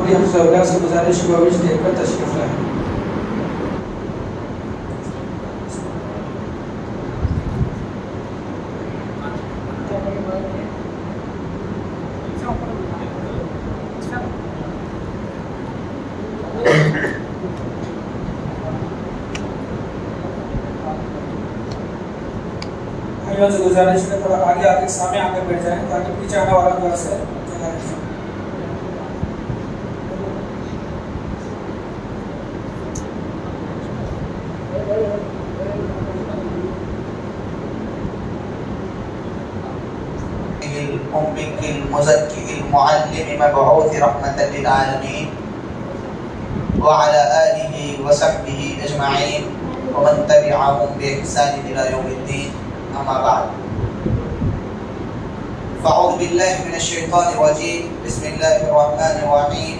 پوری ہم سے گزارش کو دیکھ کر تشریف لائیں. سے گزارش ہے تھوڑا آگے سامنے آ کر بیٹھ جائیں تاکہ پیچھے آنے والا تھوڑا سا جگہ رہ سکے. الأمي المزكي المعلم مبعوث رحمة للعالمين وعلى آله وصحبه أجمعين ومن تبعهم بإحسان إلى يوم الدين. أما بعد فأعوذ بالله من الشيطان الرجيم. بسم الله الرحمن الرحيم.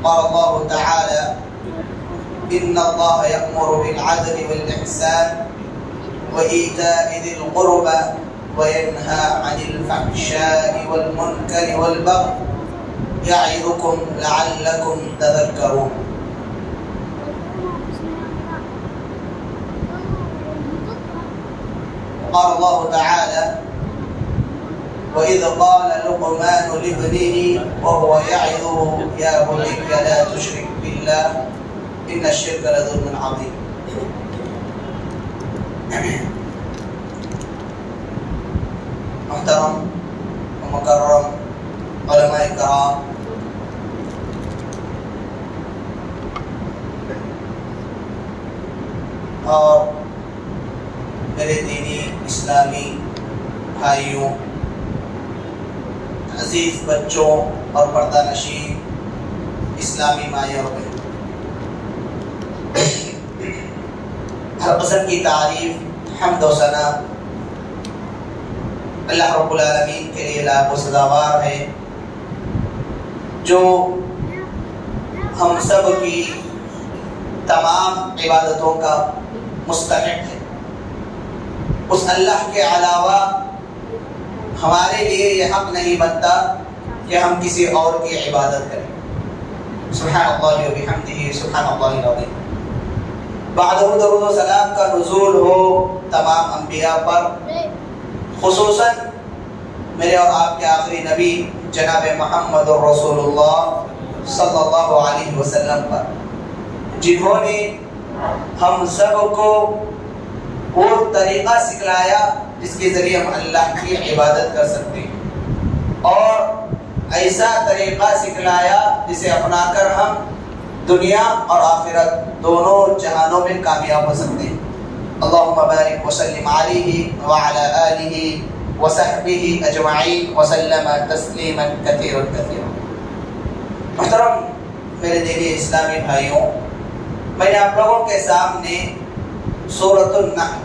قال الله تعالى إن الله يأمر بالعدل والإحسان وإيتاء ذي القربى وينهى عن الفحشاء والمنكر والبغي يعظكم لعلكم تذكرون. قال الله تعالى وإذ قال لقمان لابنه وهو يعظه يا بني لا تشرك بالله إن الشرك لظلم عظيم. محترم ومکرم علماء کرام، اور میرے دینی اسلامی بھائیوں، عزیز بچوں اور پردہ نشین اسلامی مائیں اور بہنوں، ہر قسم کی تعریف، حمد و ثنا اللہ رب العالمین کے لیے لاحق و سزاوار ہے، جو ہم سب کی تمام عبادتوں کا مستحق ہے. اس اللہ کے علاوہ ہمارے لیے یہ حق نہیں بنتا کہ ہم کسی اور کی عبادت کریں. سبحان اللہ و بحمدہ سبحان اللہ العظیم. بعدہ درود و سلام کا نزول ہو تمام انبیاء پر، خصوصاً میرے اور آپ کے آخری نبی جناب محمد رسول اللہ صلی اللہ علیہ وسلم پر، جنہوں نے ہم سب کو وہ طریقہ سکھلایا جس کے ذریعے ہم اللہ کی عبادت کر سکتے ہیں، اور ایسا طریقہ سکھلایا جسے اپنا کر ہم دنیا اور آخرت دونوں جہانوں میں کامیاب ہو سکتے ہیں. اللہم بارک وسلم علیہ وعلی آلہ وصحبہ اجمعین وسلم تسلیما کثیرا کثیرا. محترم میرے دینی اسلامی بھائیوں، میں نے آپ لوگوں کے سامنے سورۃ النحل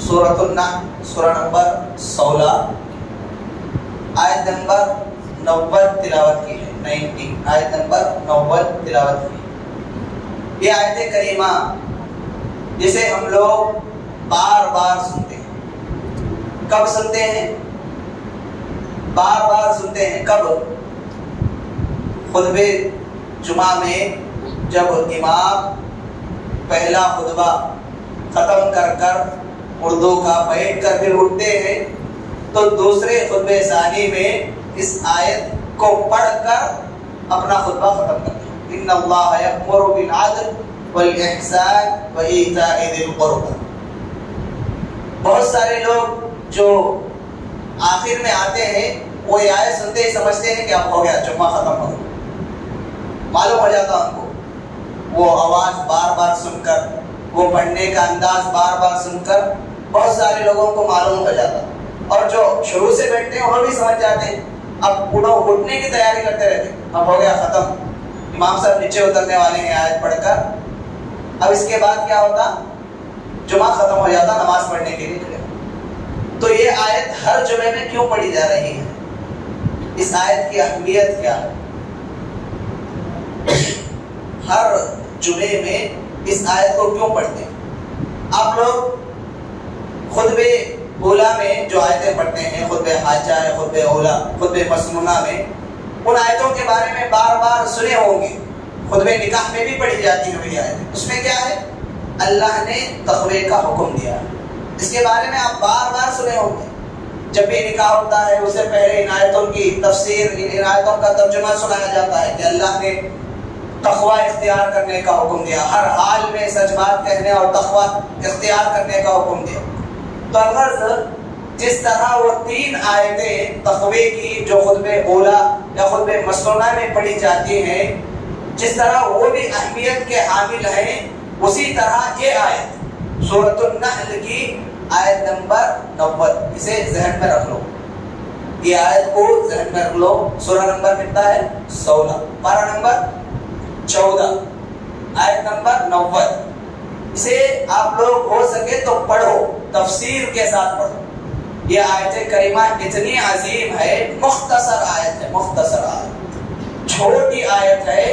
سورہ نمبر 16 آیت نمبر 90 تلاوت کی ہے. 90 آیت نمبر 90 تلاوت کی. یہ آیت کریمہ جسے ہم لوگ بار بار سنتے ہیں. کب سنتے ہیں؟ بار بار سنتے ہیں. کب؟ خطبے جمعہ میں جب امام پہلا خطبہ ختم کر کر اردو کا بیٹھ کر پھر اٹھتے ہیں تو دوسرے خطبے ثانی میں اس آیت کو پڑھ کر اپنا خطبہ ختم کرتے ہیں. ان اللہ یأمر بالعدل والاحسان وایتاء ذی القربى. بہت سارے لوگ جو آخر میں آتے ہیں وہ یہ آیت سنتے ہی سمجھتے ہیں کہ اب ہو گیا، جمعہ ختم ہو گیا. معلوم ہو جاتا ان کو، وہ آواز بار بار سن کر، وہ پڑھنے کا انداز بار بار سن کر بہت سارے لوگوں کو معلوم ہو جاتا. اور جو شروع سے بیٹھتے ہیں وہ بھی سمجھ جاتے ہیں. اب اٹھنے کی تیاری کرتے رہتے ہیں، اب ہو گیا ختم، امام صاحب نیچے اترنے والے ہیں آیت پڑھ کر. اب اس کے بعد کیا ہوتا؟ جمعہ ختم ہو جاتا، نماز پڑھنے کے لیے. تو یہ آیت ہر جمعے میں کیوں پڑھی جا رہی ہے؟ اس آیت کی اہمیت کیا ہے؟ ہر جمعے میں اس آیت کو کیوں پڑھتے ہیں؟ آپ لوگ خطبے اولا میں جو آیتیں پڑھتے ہیں خطبہ حاجہ یا خطبہ اولا خطبہ مسنونہ میں، ان آیتوں کے بارے میں بار بار سنے ہوں گے. خطبہ نکاح میں بھی پڑھی جاتی ہے وہی آیتیں. اس میں کیا ہے؟ اللہ نے تقوی کا حکم دیا ہے. اس کے بارے میں آپ بار بار سنے ہوں گے. جب بھی نکاح ہوتا ہے اس سے پہلے ان آیتوں کی تفسیر، ان آیتوں کا ترجمہ سنایا جاتا ہے کہ اللہ نے تقوی اختیار کرنے کا حکم دیا، ہر حال میں سچ بات کہنے اور تقوی اختیار کرنے کا حکم دیا. تو اگر جس طرح وہ 3 آیتیں تقوی کی جو خطبہ اولا یا خطبہ مسنونہ میں پڑھی جاتی ہیں، جس طرح وہ بھی اہمیت کے حامل ہیں، اسی طرح یہ آیت سورۃ النحل کی آیت نمبر 90، اسے ذہن میں رکھ لو. یہ آیت کو ذہن میں رکھ لو. سورہ نمبر کتنا ہے؟ 16، پارہ نمبر 14، آیت نمبر 90. اسے آپ لوگ ہو سکے تو پڑھو، تفسیر کے ساتھ پڑھو. یہ آیت کریمہ اتنی عظیم ہے، مختصر آیت ہے، مختصر آیت، چھوٹی آیت ہے،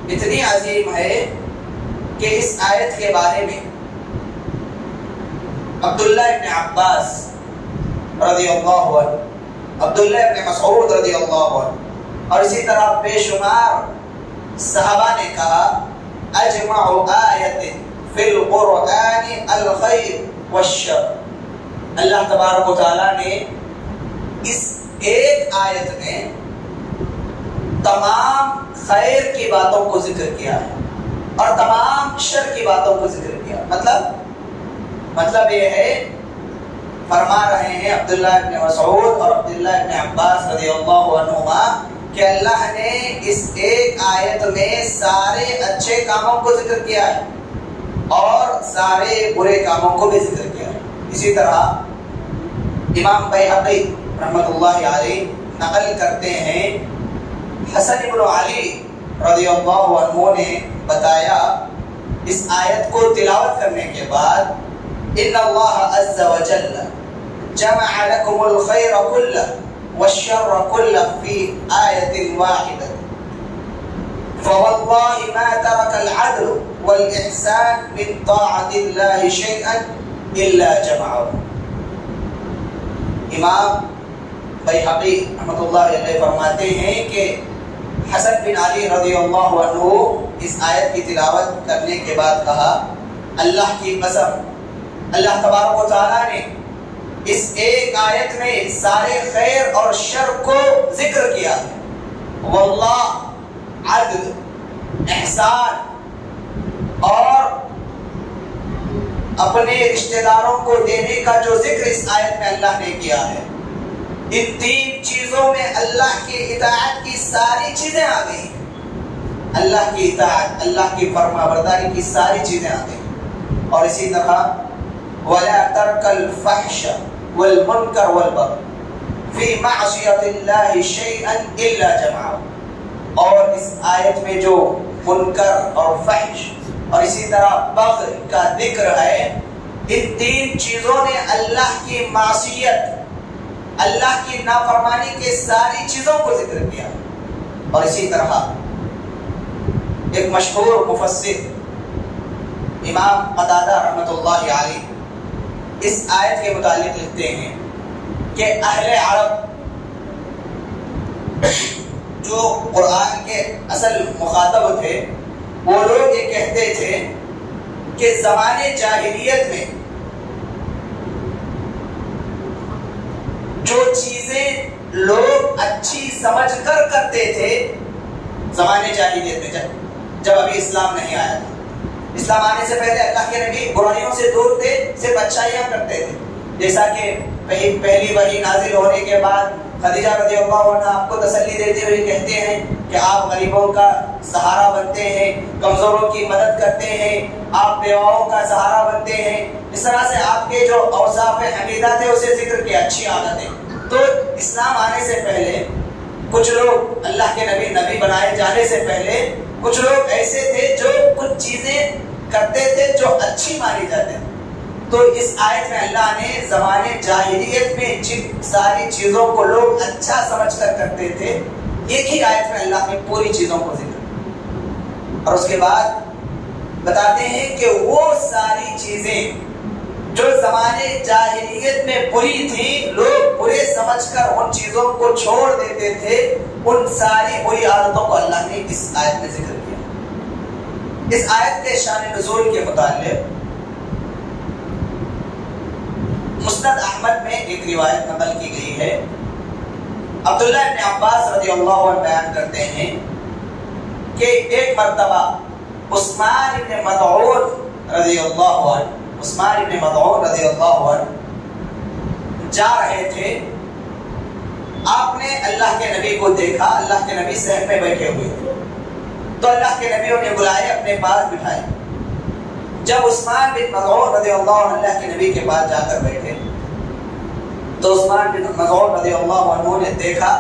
اتنی عظیم ہے کہ اس آیت کے بارے میں عبداللہ ابن عباس رضی اللہ عنہ، عبداللہ ابن مسعود رضی اللہ عنہ اور اسی طرح بے شمار صحابہ نے کہا اجمع آیت فی القرآن الخیر والشر. اللہ تبارک و تعالیٰ نے اس ایک آیت میں تمام خیر کی باتوں کو ذکر کیا ہے اور تمام شر کی باتوں کو ذکر کیا. مطلب یہ ہے، فرما رہے ہیں عبداللہ ابن مسعود اور عبداللہ ابن عباس رضی اللہ عنہما کہ اللہ نے اس ایک آیت میں سارے اچھے کاموں کو ذکر کیا ہے اور سارے برے کاموں کو بھی ذکر کیا ہے. اسی طرح امام بیہقی رحمۃ اللہ علیہ نقل کرتے ہیں، حسن بن علی رضی اللہ عنہ نے بتایا اس آیت کو تلاوت کرنے کے بعد، ان اللہ عز وجل جمع لكم الخير كله والشر كله في آية واحدة فوالله ما ترك العدل والإحسان من طاعة الله شيئا إلا جمعه. امام بیہقی رحمۃ اللہ علیہ فرماتے ہیں کہ حسن بن علی رضی اللہ عنہ اس آیت کی تلاوت کرنے کے بعد کہا، اللہ کی قسم، اللہ تبارک و تعالیٰ نے اس ایک آیت میں سارے خیر اور شر کو ذکر کیا ہے. واللہ عدل، احسان اور اپنے رشتہ داروں کو دینے کا جو ذکر اس آیت میں اللہ نے کیا ہے، ان 3 چیزوں میں اللہ کی اطاعت کی ساری چیزیں آ گئی. اللہ کی اطاعت، اللہ کی فرما برداری کی ساری چیزیں آ گئی. اور اسی طرح وَلَا تَرْكَ الْفَحْشَ وَالْمُنْكَرَ وَالْبَغْيَ فِي مَعْصِيَةِ اللَّهِ شَيْئًا إِلَّا جَمَعَهُ. اور اس آیت میں جو منکر اور فحش اور اسی طرح بغی کا ذکر ہے، ان 3 چیزوں نے اللہ کی معصیت، اللہ کی نافرمانی کے ساری چیزوں کو ذکر کیا. اور اسی طرح ایک مشہور مفسر امام قتادہ رحمۃ اللہ علیہ اس آیت کے متعلق لکھتے ہیں کہ اہل عرب جو قرآن کے اصل مخاطب تھے، وہ لوگ یہ کہتے تھے کہ زمانے جاہلیت میں جو چیزیں لوگ اچھی سمجھ کر کرتے تھے، زمانے جاہلیت میں جب ابھی اسلام نہیں آیا تھا، اسلام آنے سے پہلے اللہ کے نبی برائیوں سے دور تھے، صرف اچھائیاں کرتے تھے. جیسا کہ پہلی وحی نازل ہونے کے بعد خدیجہ رضی اللہ عنہ آپ کو تسلی دیتے ہوئے کہتے ہیں کہ آپ غریبوں کا سہارا بنتے ہیں، کمزوروں کی مدد کرتے ہیں، آپ بیواؤں کا سہارا بنتے ہیں. اس طرح سے آپ کے جو اوصاف حمیدہ تھے اسے ذکر کیا، اچھی عادتیں. تو اسلام آنے سے پہلے کچھ لوگ، اللہ کے نبی بنائے جانے سے پہلے کچھ لوگ ایسے تھے جو کچھ چیزیں کرتے تھے جو اچھی مانی جاتے تھے. تو اس آیت میں اللہ نے زمانے جاہلیت میں جن ساری چیزوں کو لوگ اچھا سمجھ کر کرتے تھے، ایک ہی آیت میں اللہ نے پوری چیزوں کو ذکر. اور اس کے بعد بتاتے ہیں کہ وہ ساری چیزیں जो ज़माने जाहिलियत में बुरी थी, लोग बुरे समझकर उन चीजों को छोड़ देते थे, उन सारी बुरी आदतों को अल्लाह ने इस आयत में जिक्र किया। इस आयत के शान नुज़ूल के मुताल्लिक़ मुस्नद अहमद में एक रिवायत नकल की गई है। अब्दुल्लाह इब्न अब्बास रज़ियल्लाहु अन्हु बयान करते हैं कि एक मर्तबा उस्मान इब्न मज़ऊन रज़ियल्लाहु अन्हु जा रहे थे। आपने अल्लाह के नबी को देखा, अल्लाह के नबी सहन में बैठे हुए थे, तो अल्लाह के नबी उन्हें बुलाए, अपने पास बिठाए। जब उस्मान बिन मज़ऊन रज़ियल्लाहु अन्हु अल्लाह के नबी के पास जाकर बैठे, तो उस्मान बिन मज़ऊन रज़ियल्लाहु अन्हु ने देखा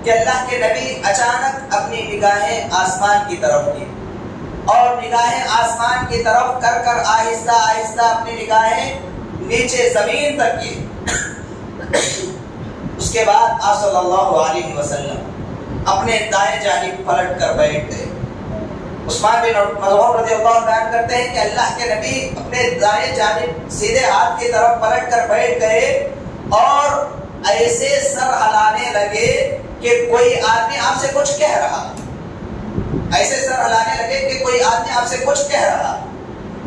कि अल्लाह के नबी अचानक अपनी निगाहें आसमान की तरफ की और निगाहें आसमान की तरफ कर कर आहिस्ता आहिस्ता अपनी निगाहें नीचे जमीन तक की। उसके बाद आप सल्लल्लाहु अलैहि वसल्लम अपने दाएं जानिब पलट कर बैठ गए। उस्मान बिन मज़ऊन रज़ियल्लाहु अन्हु बयान करते हैं कि अल्लाह के नबी अपने दाएं जानिब सीधे हाथ की तरफ पलट कर बैठ गए और ऐसे सर हिलाने लगे कि कोई आदमी आपसे कुछ कह रहा, ऐसे सर हिलाने लगे कि कोई आदमी आपसे कुछ कह रहा।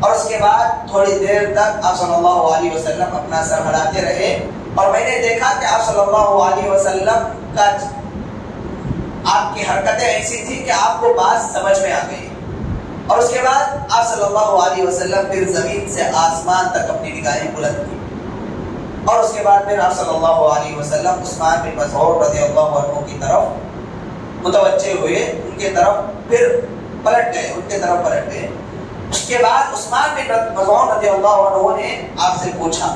और उसके बाद थोड़ी देर तक आप सल्लल्लाहु अलैहि वसल्लम अपना सर हिलाते रहे और मैंने देखा कि आप सल्लल्लाहु अलैहि वसल्लम का आपकी हरकतें ऐसी थी कि आपको बात समझ में आ गई। और उसके बाद आप सल्लल्लाहु अलैहि वसल्लम फिर जमीन से आसमान तक अपनी निगाहें बुलंद की और उसके बाद फिर आप सल्लल्लाहु अलैहि वसल्लम उस्मान बिन मज़ऊन रज़ियल्लाहु अन्हु की तरफ मुतवज्जे हुए, उनके तरफ फिर पलट गए, उनके तरफ पलट गए। उसके बाद उस्मान बिन मज़ऊन रज़ियल्लाहु अन्हु ने आपसे पूछा,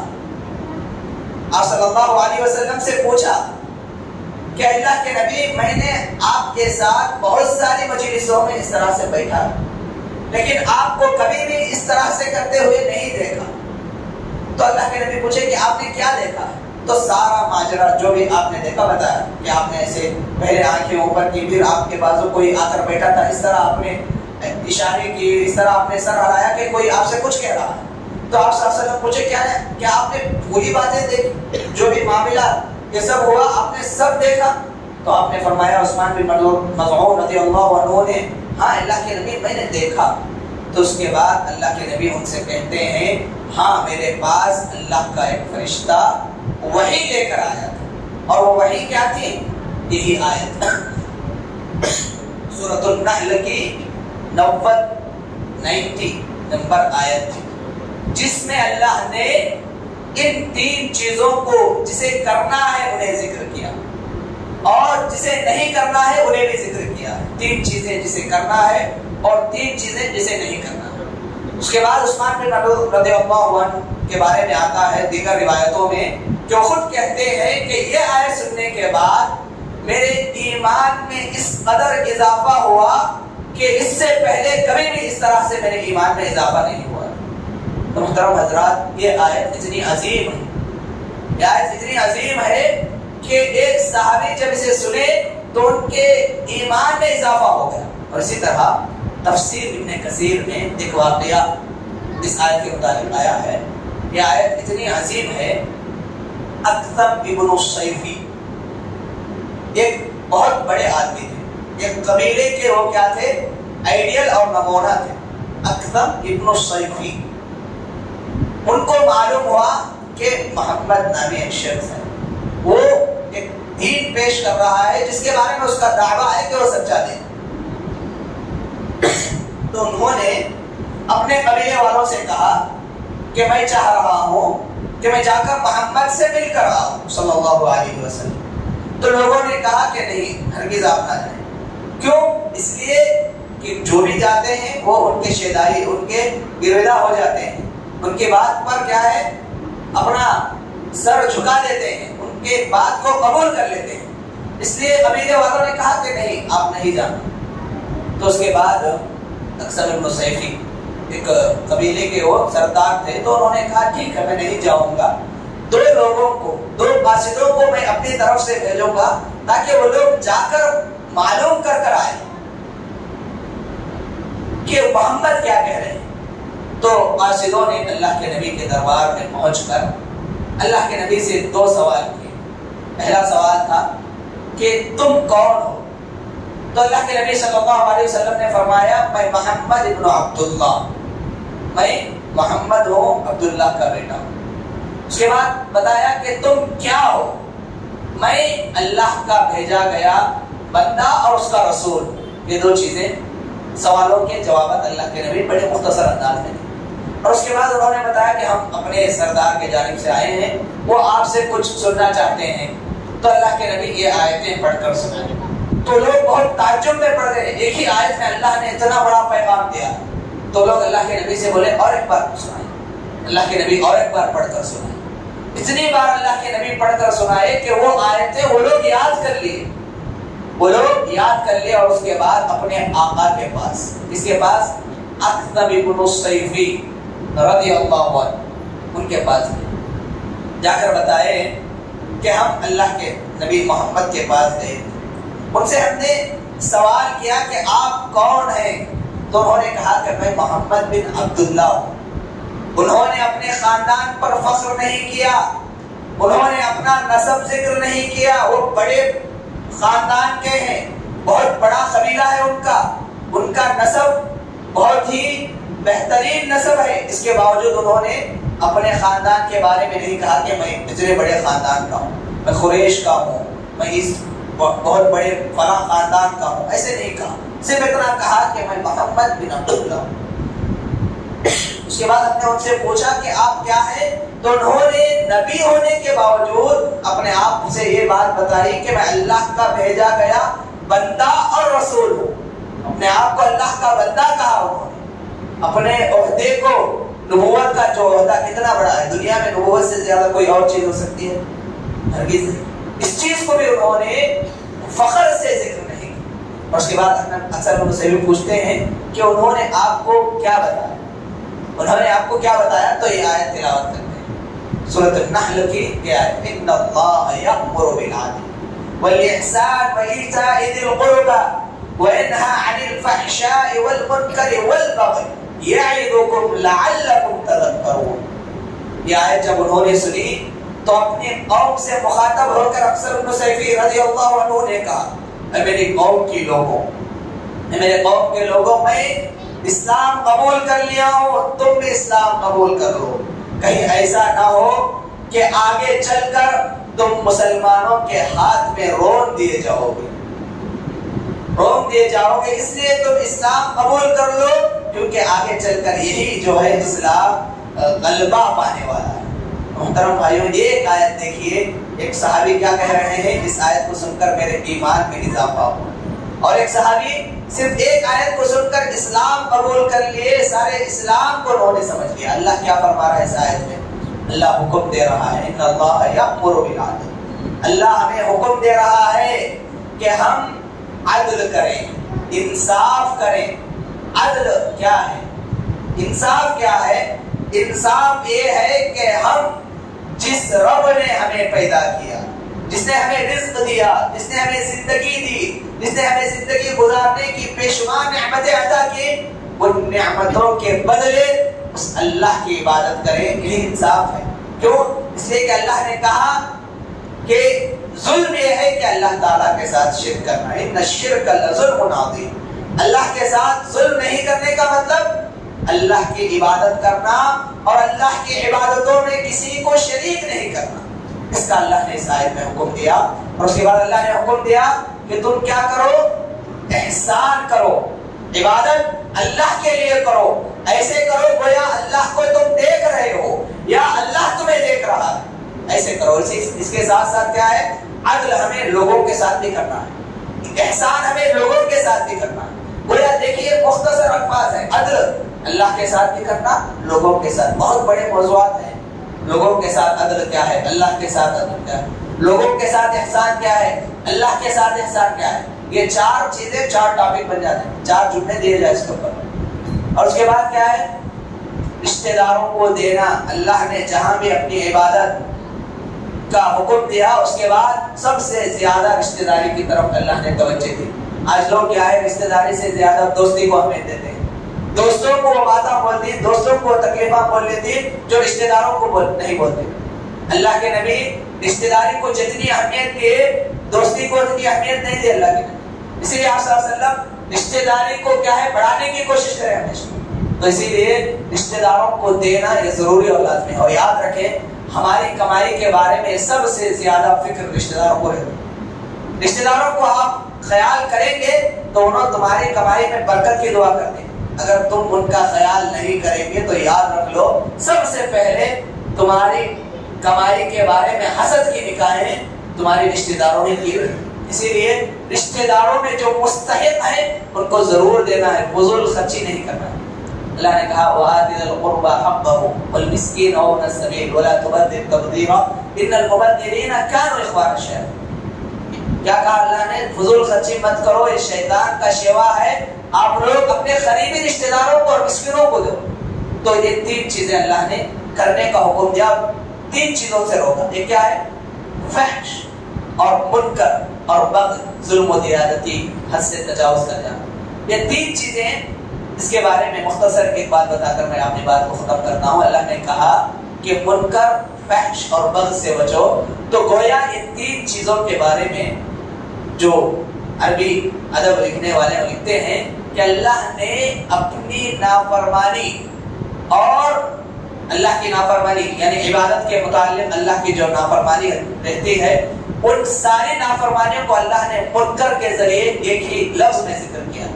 आप सल्लल्लाहु अलैहि वसल्लम से पूछा कि अल्लाह के नबी, मैंने आपके साथ बहुत सारी मजलिसों में इस तरह से बैठा, लेकिन आपको कभी भी इस तरह से करते हुए नहीं देखा। तो अल्लाह के नबी पूछे कि आपने क्या देखा? तो सारा माजरा जो भी आपने देखा बताया कि आपने ऐसे पहले आंखें ऊपर की, फिर आपके बाजू कोई आकर बैठा था, इस तरह आपने इशारे किए, इस तरह आपने सर हिलाया कि कोई आपसे कुछ कह रहा है। तो आप सल्लल्लाहु अलैहि वसल्लम पूछे क्या आपने पूरी बातें देखी, जो भी मामला ये सब हुआ आपने सब देखा? तो आपने फरमाया उस्मान बिन मज़ऊन रज़ियल्लाहु अन्हु ने, हाँ अल्लाह के नबी मैंने देखा। तो उसके बाद अल्लाह के नबी उनसे कहते हैं, हाँ मेरे पास अल्लाह का एक फरिश्ता वही लेकर आया था। और वो वही क्या थी? यही आयत सूरतुन नहल की 90 नंबर आयत थी, जिसमें अल्लाह ने इन तीन चीजों को जिसे करना है उन्हें जिक्र किया और जिसे नहीं करना है उन्हें भी जिक्र किया। तीन चीजें जिसे करना है और तीन चीजें जिसे नहीं करना है। उसके बाद उस्मान बिन रज़ियल्लाहु अन्हु के बारे में आता है दीगर रिवायतों में, जो खुद कहते हैं कि ये आयत सुनने के बाद मेरे ईमान में इस कदर इजाफा हुआ कि इससे पहले कभी भी इस तरह से मेरे ईमान में इजाफा नहीं हुआ। तो मुहतरम हजरात, ये आयत इतनी अजीम है, ये आयत इतनी अजीम है कि एक सहाबी जब इसे सुने तो उनके ईमान में इजाफा हो गया। और इसी तरह तफसीर इब्न कसीर में एक वाक़या इस आयत के मुताबिक आया है। ये आयत इतनी अजीम है। अक़सम इब्न सैफी एक बहुत बड़े आदमी थे, एक कबीले के वो क्या थे? आइडियल और नमूना थे। अक़सम इब्न सैफी, उनको मालूम हुआ कि मोहम्मद नामी एक शख्स है, वो एक दीन पेश कर रहा है जिसके बारे में उसका दावा है कि वो सच्चा दीन। तो उन्होंने अपने कबीले वालों से कहा कि मैं चाह रहा हूँ कि मैं जाकर मोहम्मद से मिलकर आऊँ सल्लल्लाहु अलैहि वसल्लम। तो लोगों ने कहा कि नहीं, हरगिज़ आप ना जाएं। क्यों? इसलिए कि जो भी जाते हैं वो उनके शेदारी, उनके गिरविदा हो जाते हैं, उनकी बात पर क्या है अपना सर झुका देते हैं, उनके बात को कबूल कर लेते हैं। इसलिए कबीले वालों ने कहा कि नहीं, आप नहीं जाना। तो उसके बाद अक़सम इब्न सैफी एक कबीले के वो सरदार थे, तो उन्होंने कहा ठीक है मैं नहीं जाऊंगा, दो लोगों को, दो बासिदों को मैं अपनी तरफ से भेजूंगा ताकि वो लोग जाकर मालूम कर कर आए कि मोहम्मद क्या कह रहे हैं। تو قاصدوں نے اللہ کے نبی کے دربار میں پہنچ کر اللہ کے نبی سے 2 سوال کیے. پہلا سوال تھا کہ تم کون ہو؟ تو اللہ کے نبی صلی اللہ علیہ وسلم نے فرمایا میں محمد ابن عبداللہ، میں محمد ہوں، عبداللہ کا بیٹا ہوں. اس کے بعد بتایا کہ تم کیا ہو؟ میں اللہ کا بھیجا گیا بندہ اور اس کا رسول. یہ 2 چیزیں سوالوں کے جوابات اللہ کے نبی بڑے مختصر انداز میں. اور اس کے بعد انہوں نے بتایا کہ ہم اپنے سردار کے جانب سے آئے ہیں، وہ آپ سے کچھ سننا چاہتے ہیں. تو اللہ کے نبی یہ آیتیں پڑھ کر سنائیں. تو لوگ بہت تعجب میں پڑ گئے، ایک ہی آیت میں اللہ نے اتنا بڑا پیغام دیا. تو لوگ اللہ کے نبی سے بولے اور ایک بار سنائیں. اللہ کے نبی اور ایک بار پڑھ کر سنائیں. اتنی بار اللہ کے نبی پڑھ کر سنائے کہ وہ آیتیں وہ لوگ یاد کر لیے، اور اس کے بعد اپنے آقا کے پاس، اس کے پاس اکثب بن الصیفی رضی اللہ عنہ، ان کے پاس جا کر بتائے کہ ہم اللہ کے نبی محمد کے پاس گئے. ان سے ہم نے سوال کیا کہ آپ کون ہیں؟ تو انہوں نے کہا کہ میں محمد بن عبداللہ ہوں. انہوں نے اپنے خاندان پر فخر نہیں کیا، انہوں نے اپنا نسب ذکر نہیں کیا. وہ بڑے خاندان کے ہیں، بہت بڑا قبیلہ ہے ان کا نسب بہت ہی بہترین نسب ہے. اس کے باوجود انہوں نے اپنے خاندان کے بارے میں نہیں کہا کہ میں اتنے بڑے خاندان کا ہوں، میں قریش کا ہوں، میں اس بہت بڑے فلاں خاندان کا ہوں. ایسے نہیں کہا، صرف اتنا کہا کہ میں محمد بن عبداللہ ہوں. اس کے بعد ہم نے ان سے پوچھا کہ آپ کیا ہیں؟ تو انہوں نے نبی ہونے کے باوجود اپنے آپ سے یہ بات بتائی کہ میں اللہ کا بھیجا گیا بندہ اور رسول ہوں. اپنے آپ کو اللہ کا بندہ کہا. انہوں نے اپنے عہدے کو، نبوت کا جو عہدہ کتنا بڑا ہے، دنیا میں نبوت سے زیادہ کوئی اور چیز ہو سکتی ہے؟ ہرگز نہیں. اس چیز کو بھی انہوں نے فخر سے ذکر نہیں کیا. اور اس کے بعد اکثر ان سے بھی پوچھتے ہیں کہ انہوں نے آپ کو کیا بتایا، انہوں نے آپ کو کیا بتایا؟ تو یہ آیت تلاوت کرتے ہیں سورۃ النحل کی یہ آیت، ان اللہ یأمر بالعدل والاحسان وایتاء ذی القربى وینہی عن الفحشاء والمنکر والبغی یعظکم لعلکم تذکرون. یہ آیت جب انہوں نے سنی تو اپنی قوم سے مخاطب ہو کر اکثر بن صیفی رضی اللہ عنہ نے کہا اے میری قوم کی لوگوں، اے میرے قوم کے لوگوں، میں اسلام قبول کر لیا ہوں، تم بھی اسلام قبول کر لو. کہیں ایسا نہ ہو کہ آگے چل کر تم مسلمانوں کے ہاتھ میں رون دیے جاؤ گے، اس لیے تم اسلام قبول کر لو، کیونکہ آگے چل کر یہی جو ہے اسلام غلبہ پانے والا ہے. محترم بھائیوں، یہ ایک آیت دیکھیے، ایک صحابی کیا کہہ رہے ہیں، اس آیت کو سن کر میرے ایمان میں اضافہ ہوا. اور ایک صحابی صرف ایک آیت کو سن کر اسلام قبول کر لیے، سارے اسلام کو انہوں نے سمجھ لیا. اللہ کیا فرما رہا ہے اس آیت میں؟ اللہ حکم دے رہا ہے ان اللہ یأمر بالعدل. اللہ ہمیں حکم دے رہا ہے کہ ہم عدل کریں، انصاف کریں. عدل کیا ہے؟ انصاف کیا ہے؟ انصاف یہ ہے کہ ہم جس رب نے ہمیں پیدا کیا، جس نے ہمیں رزق دیا، جس نے ہمیں زندگی دی، جس نے ہمیں زندگی گزارنے کی بے شمار نعمتیں عطا کی، ان نعمتوں کے بدلے اس اللہ کی عبادت کریں. یہ انصاف ہے. کیوں؟ اس لیے کہ اللہ نے کہا کہ ظلم یہ ہے کہ اللہ تعالیٰ کے ساتھ شرک کرنا. ان الشرک لظلم عظیم. اللہ کے ساتھ ظلم نہیں کرنے کا مطلب اللہ کی عبادت کرنا اور اللہ کی عبادتوں میں کسی کو شریک نہیں کرنا. اس کا اللہ نے اس آیت میں حکم دیا. اور اس کے بعد اللہ نے حکم دیا کہ تم کیا کرو؟ احسان کرو، عبادت اللہ کے لیے کرو. ایسے کرو گویا اللہ کو تم دیکھ رہے ہو یا اللہ تمہیں دیکھ رہا ہے. ایسے کرو. اس کے ساتھ ساتھ کیا ہے؟ عدل ہمیں لوگوں کے ساتھ بھی کرنا ہے، احسان ہمیں لوگوں کے ساتھ بھی کرنا ہے. گویا دیکھیے مختصر الفاظ ہیں. عدل اللہ کے ساتھ بھی کرنا، لوگوں کے ساتھ. بہت بڑے موضوعات ہیں. لوگوں کے ساتھ عدل کیا ہے، اللہ کے ساتھ عدل کیا ہے، لوگوں کے ساتھ احسان کیا ہے، اللہ کے ساتھ احسان کیا ہے. یہ 4 چیزیں 4 ٹاپک بن جاتے ہیں. 4 جملے دیے جائے اس کے اوپر. اور اس کے بعد کیا ہے؟ رشتہ داروں کو دینا. اللہ نے جہاں بھی اپنی عبادت کا حکم دیا، اس کے بعد سب سے زیادہ رشتہ داری کی طرف اللہ نے توجہ دی. آج لوگ کیا ہے، رشتہ داری سے زیادہ دوستی کو اہمیت دیتے ہیں. दोस्तों को वो बातें बोलती, दोस्तों को तकलीफा बोल लेती जो रिश्तेदारों को नहीं बोलते। अल्लाह के नबी रिश्तेदारी को जितनी अहमियत दिए, दोस्ती को उतनी अहमियत नहीं दी अल्लाह के नबी। इसीलिए आप सल्लल्लाहु अलैहि वसल्लम रिश्तेदारी को क्या है, बढ़ाने की कोशिश करें हमेशा। तो इसीलिए रिश्तेदारों को देना ये जरूरी औलाद में। और याद रखें, हमारी कमाई के बारे में सबसे ज्यादा फिक्र रिश्तेदारों को है। रिश्तेदारों को आप ख्याल करेंगे तो उन्होंने तुम्हारी कमाई में बरकत की दुआ करते हैं। अगर तुम उनका ख्याल नहीं करेंगे तो याद रख लो, सबसे पहले तुम्हारी कमाई के बारे में हसद की निगाहें तुम्हारे रिश्तेदारों ने की है। इसीलिए रिश्तेदारों में जो मुस्तहिक है उनको जरूर देना है, फजूल खर्ची नहीं करना है। अल्लाह ने कहा वआतिल कुर्बा हक़्क़हु वल मिस्कीन व इब्न सबील वला तुबद्दिर तबदीरा इन्नल मुबद्दिरीना कानू इख्वान शैतान। क्या कहा अल्लाह ने? फजूल खर्ची मत करो, ये शैतान का शेवा है। आप लोग अपने करीबी रिश्तेदारों को और मिस्किनों को दो। तो ये तीन चीजें अल्लाह ने करने का हुक्म दिया, तीन चीजों से रोका। ये क्या है? फहश और मुनकर और बग़, जुल्म व ज़ियादती, हद से तजावुज कर जाना। ये तीन चीजें, इसके बारे में मुख्तसर एक बात बताकर मैं अपनी बात को खत्म करता हूँ। अल्लाह ने कहा कि मुनकर, फहश और बग़ से बचो। तो गोया इन तीन चीजों के बारे में जो अरबी अदब लिखने वाले लिखते हैं कि अल्लाह ने अपनी नाफरमानी और अल्लाह की नाफरमानी यानी इबादत के मुताल्लिक अल्लाह की जो नाफरमानी रहती है, उन सारी नाफरमानियों को अल्लाह ने मुनकर के जरिए एक ही लफ्ज में जिक्र किया,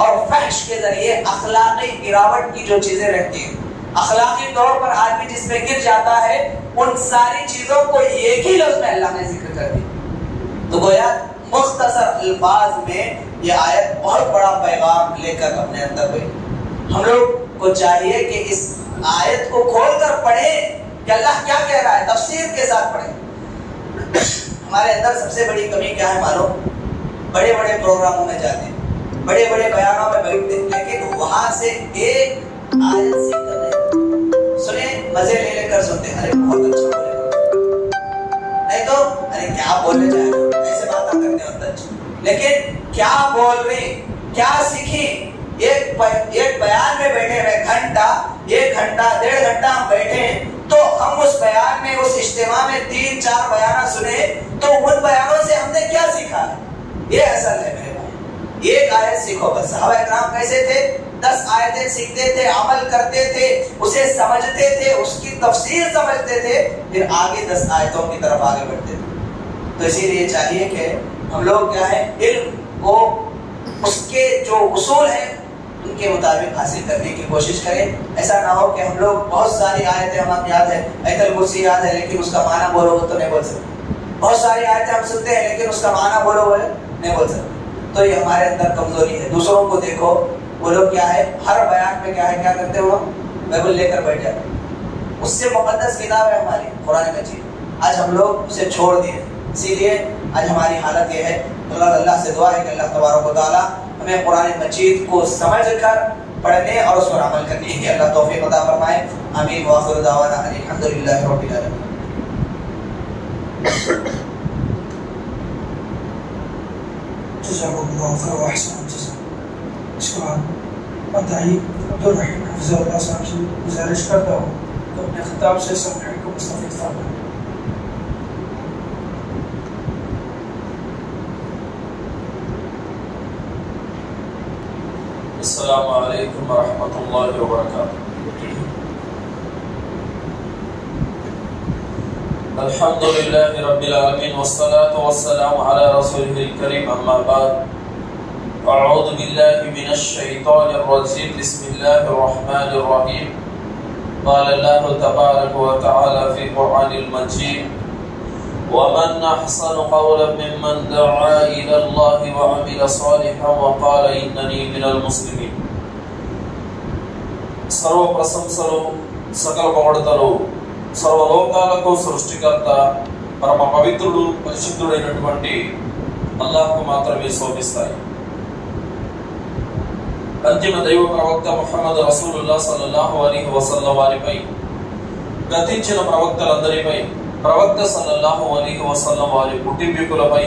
और फहश के जरिए अखलाकी गिरावट की जो चीजें रहती हैं, अखलाकी तौर पर आदमी जिसमें गिर जाता है, उन सारी चीजों को एक ही लफ्ज में अल्लाह ने जिक्र कर दिया। तो गोया मुख्तसर अल्फाज में यह आयत बहुत बड़ा पैगाम लेकर अपने अंदर गई। हम लोग को चाहिए कि इस आयत को खोलकर पढ़े कि अल्लाह क्या कह रहा है, तफसीर के साथ पढ़े। हमारे अंदर सबसे बड़ी कमी क्या है मालूम? बड़े बड़े प्रोग्रामों में जाते हैं, बड़े बड़े बयानों में बैठते हैं, लेकिन वहां से एक आयत सीख कर सुने, मजे ले लेकर सुनते हैं, अरे बहुत अच्छा बोले, नहीं तो अरे क्या बोलने जाएगा, ऐसे बातें करते हैं। लेकिन क्या बोल रहे, क्या सीखी? एक बयान में बैठे हुए घंटा, 1 घंटा 1.5 घंटा हम बैठे, तो हम उस बयान में, उस इज्तिमा में 3-4 बयान सुने, तो उन बयानों से हमने क्या सीखा है? ये असल है मेरे भाई। एक आयत सीखो बस। सहाबा इकराम कैसे थे? 10 आयतें सीखते थे, अमल करते थे, उसे समझते थे, उसकी तफसीर समझते थे, फिर आगे 10 आयतों की तरफ आगे बढ़ते थे। तो इसीलिए चाहिए कि हम लोग क्या है, इल्म को उसके जो उसूल हैं उनके मुताबिक हासिल करने की कोशिश करें। ऐसा ना हो कि हम लोग बहुत सारी आयतें हमें याद है, आयतुल कुर्सी याद है, लेकिन उसका माना बोलोगे तो नहीं बोल सकते। बहुत सारी आयतें हम सुनते हैं, लेकिन उसका माना बोलोगे नहीं बोल सकते। तो ये हमारे अंदर कमजोरी है। दूसरों को देखो, वो लोग क्या है, हर बयान में क्या है, क्या करते हो, बाइबल लेकर बैठ जाते। उससे मुक़द्दस किताब है हमारी कुरान मजीद, आज हम लोग उसे छोड़ दिए। इसीलिए आज हमारी हालत ये है। अल्लाह से दुआ है कि अल्लाह तबारक व तआला हमें कुरान मजीद को समझकर पढ़ने और उस पर अमल करने की अल्लाह तौफीक अता फरमाए। आमीन। व आखिर दावाना अल्हम्दुलिल्लाहि रब्बिल आलमीन। जज़ाकुमुल्लाहु खैरन व अहसन जज़ा। इसके बाद मदाई अब्दुल रहीम हफ़िज़हुल्लाह साहब से गुजारिश करता हूँ कि अपने खिताब से समझने को मुस्तफ़ीद फरमाएं। अस्सलामु अलैकुम व रहमतुल्लाहि व बरकातुहू। अल्हम्दुलिल्लाहि रब्बिल आलमीन वस्सलातु वस्सलामु अला रसूलिल करीम, अम्मा बाद। अऊज़ु बिल्लाहि मिनश शैतानिर रजीम, बिस्मिल्लाहिर रहमानिर रहीम। क़ाल अल्लाहु तबारक व तआला फ़ी क़ुरआनिल मजीद, वमन अहसनु क़ौलन मिम्मन दअा इलल्लाहि व अमिल सालिहन व क़ाल इन्ननी मिनल मुस्लिमीन। सर्व प्रशंसలు, సకల పొగడతలు సర్వలోకాలకు సృష్టికర్త పరమ పవిత్రుడు పరిశుద్ధుడైనటువంటి అల్లాహ్కు మాత్రమే శోభిస్తాయి. అంతిమ దైవ ప్రవక్త ముహమ్మద్ రసూలుల్లాహ్ సల్లల్లాహు అలైహి వసల్లం వారిపై, గతించిన ప్రవక్తలందరిపై, ప్రవక్త సల్లల్లాహు అలైహి వసల్లం వారి కుటుంబీకులపై,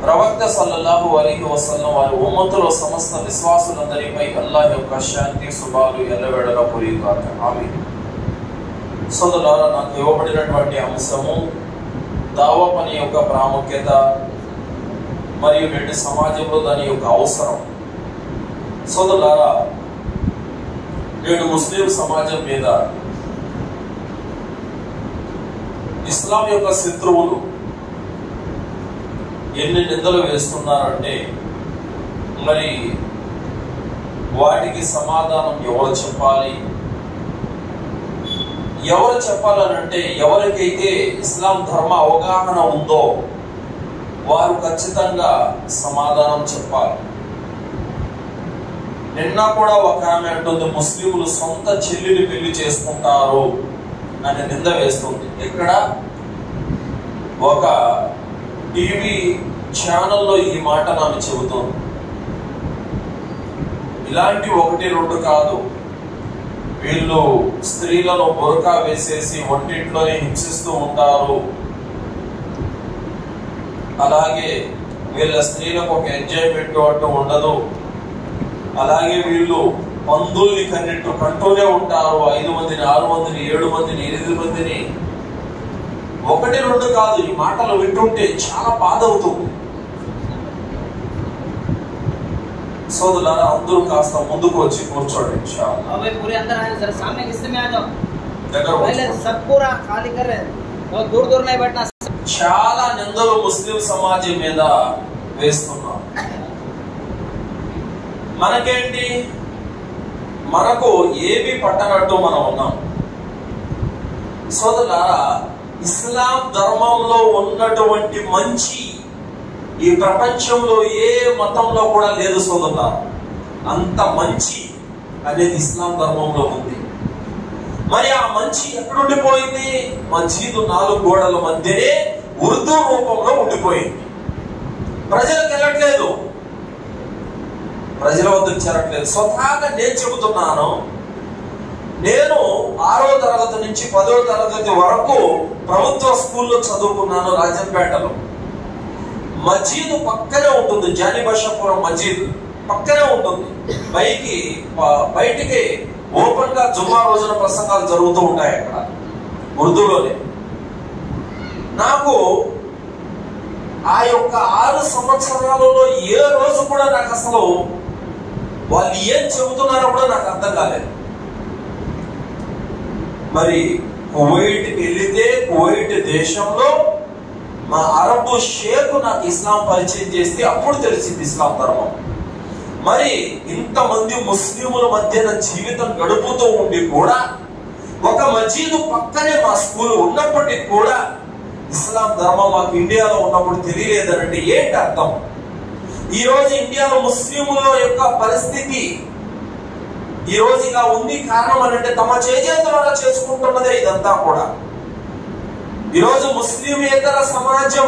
ప్రవక్త సల్లల్లాహు అలైహి వసల్లం వారి ఉమ్మతులో సమస్త విశ్వాసులందరిపై అల్లాహ్ యొక్క శాంతి శుభాలు ఎల్లవేళలా కురియుగాక. ఆమీన్. సోదరులారా, నాకు ఇవ్వబడినటువంటి అంశము దావా పని యొక్క ప్రాముఖ్యత మరియు నేటి సమాజంలో దాని యొక్క అవసరం. సోదరులారా, నేడు ముస్లిం సమాజం మీద ఇస్లాం యొక్క శత్రువులు ఎన్ని నిందలు వేస్తున్నారంటే మరి వాటికి సమాధానం ఎవరు చెప్పాలి? ఎవరు చెప్పాలనంటే ఎవరికైతే ఇస్లాం ధర్మ అవగాహన ఉందో వారు ఖచ్చితంగా సమాధానం చెప్పాలి. నిన్న కూడా ఒక ఆమె అంటుంది, ముస్లింలు సొంత చెల్లిని పెళ్లి చేసుకుంటారు అని నింద వేస్తుంది. ఇక్కడ ఒక టీవీ ఛానల్లో ఈ మాట నాకు చెబుతుంది. ఇలాంటి 1-2 కాదు, వీళ్ళు స్త్రీలను బురకా వేసేసి వంటింట్లోనే హింసిస్తూ ఉంటారు. అలాగే వీళ్ళ స్త్రీలకు ఒక ఎంజాయ్మెంట్ అంటూ ఉండదు. అలాగే వీళ్ళు పందుల్ని కన్నట్టు కంటూనే ఉంటారు. 5 మందిని, 6 మందిని, 7 మందిని, 8 మందిని. 1-2 కాదు, ఈ మాటలు వింటుంటే చాలా బాధ అవుతుంది. సోదరులారా, అందరూ కాస్త ముందుకు వచ్చి కూర్చోండి. చాలా నిందలు ముస్లిం సమాజం మీద వేస్తున్నాం. మనకేంటి, మనకు ఏవి పట్టనట్టు మనం ఉన్నాం. సోదరులారా, ఇస్లాం ధర్మంలో ఉన్నటువంటి మంచి ఈ ప్రపంచంలో ఏ మతంలో కూడా లేదు సోదరులారా. అంత మంచి అనేది ఇస్లాం ధర్మంలో ఉంది. మరి ఆ మంచి ఎక్కడుండిపోయింది? మస్జిద్ 4 గోడల మధ్యనే ఉర్దూ రూపంలో ఉండిపోయింది. ప్రజలకు వెళ్ళట్లేదు, ప్రజల వద్దకు చేరట్లేదు. స్వతహాగా నేను చెబుతున్నాను, నేను 6వ తరగతి నుంచి 10వ తరగతి వరకు ప్రభుత్వ స్కూల్లో చదువుకున్నాను రాజంపేటలో. మస్జిద్ పక్కనే ఉంటుంది, జానిబాషాపురం మస్జిద్ పక్కనే ఉంటుంది. బయటికి ఓపెన్ గా జుమ్మా రోజున ప్రసంగాలు జరుగుతూ ఉంటాయి అక్కడ ఉర్దూలోనే. నాకు ఆ యొక్క 6 సంవత్సరాలలో ఏ రోజు కూడా నాకు అసలు వాళ్ళు ఏం చెబుతున్నారో కూడా నాకు అర్థం కాలేదు. మరి కువైట్కి వెళితే కువైట్ దేశంలో మా అరబు షేక్ నాకు ఇస్లాం పరిచయం చేస్తే అప్పుడు తెలిసింది ఇస్లాం ధర్మం. మరి ఇంతమంది ముస్లిముల మధ్యన జీవితం గడుపుతూ ఉండి కూడా ఒక మస్జిద్ పక్కనే మా స్కూల్ ఉన్నప్పటికీ కూడా ఇస్లాం ధర్మం మాకు ఇండియాలో ఉన్నప్పుడు తెలియలేదనంటే ఏంటి అర్థం? ఈ రోజు ఇండియాలో ముస్లిముల యొక్క పరిస్థితి ఈ రోజు ఇలా ఉంది. కారణం అంటే తమ చేతులారా చేసుకుంటున్నదే ఇదంతా కూడా. ఈరోజు ముస్లిమేతర సమాజం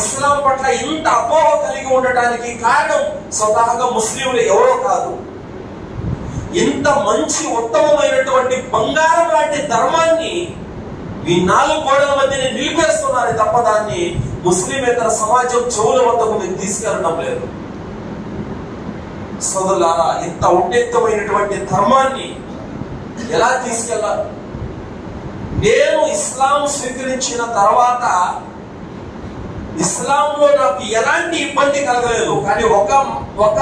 ఇస్లాం పట్ల ఇంత అపోహ కలిగి ఉండటానికి కారణం స్వతహాగా ముస్లింలు ఎవరో కాదు. ఇంత మంచి ఉత్తమమైనటువంటి బంగారం లాంటి ధర్మాన్ని ఈ 4 గోడల మధ్యనే నిలిపేస్తున్నారు తప్ప దాన్ని ముస్లిమేతర సమాజం చెవుల వద్దకు మీరు తీసుకెళ్ళడం లేదు. సోదరులారా, ఇంత ఉన్నతమైనటువంటి ధర్మాన్ని ఎలా తీసుకెళ్ళాలి? నేను ఇస్లాం స్వీకరించిన తర్వాత ఇస్లాంలో నాకు ఎలాంటి ఇబ్బంది కలగలేదు. కానీ ఒక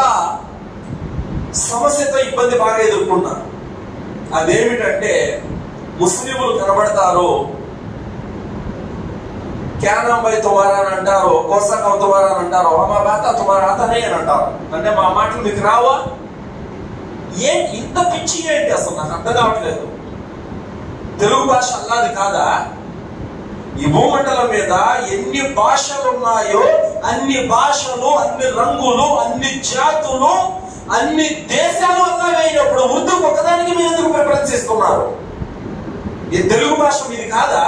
సమస్యతో ఇబ్బంది బాగా ఎదుర్కొన్నా. అదేమిటంటే ముస్లింలు కనబడతారు, క్యా నామ్ భాయ్ తుమారా అని అంటారు, కోసా కౌ తుమారా అని అంటారు, హమా బాతా తుమారా ఆతా నహీ అని అంటారు. అంటే మా మాటలు మీకు రావా? ఇంత పిచ్చి ఏంటి అసలు నాకు అర్థం కావట్లేదు. తెలుగు భాష అల్లాది కాదా? ఈ భూమండలం మీద ఎన్ని భాషలు ఉన్నాయో అన్ని భాషలు, అన్ని రంగులు, అన్ని జాతులు, అన్ని దేశాలు అన్నప్పుడు ఉర్దూకు ఒకదానికి మీరు ఎందుకు ప్రిఫరెన్స్ ఇస్తున్నారు? ఈ తెలుగు భాష మీది కాదా?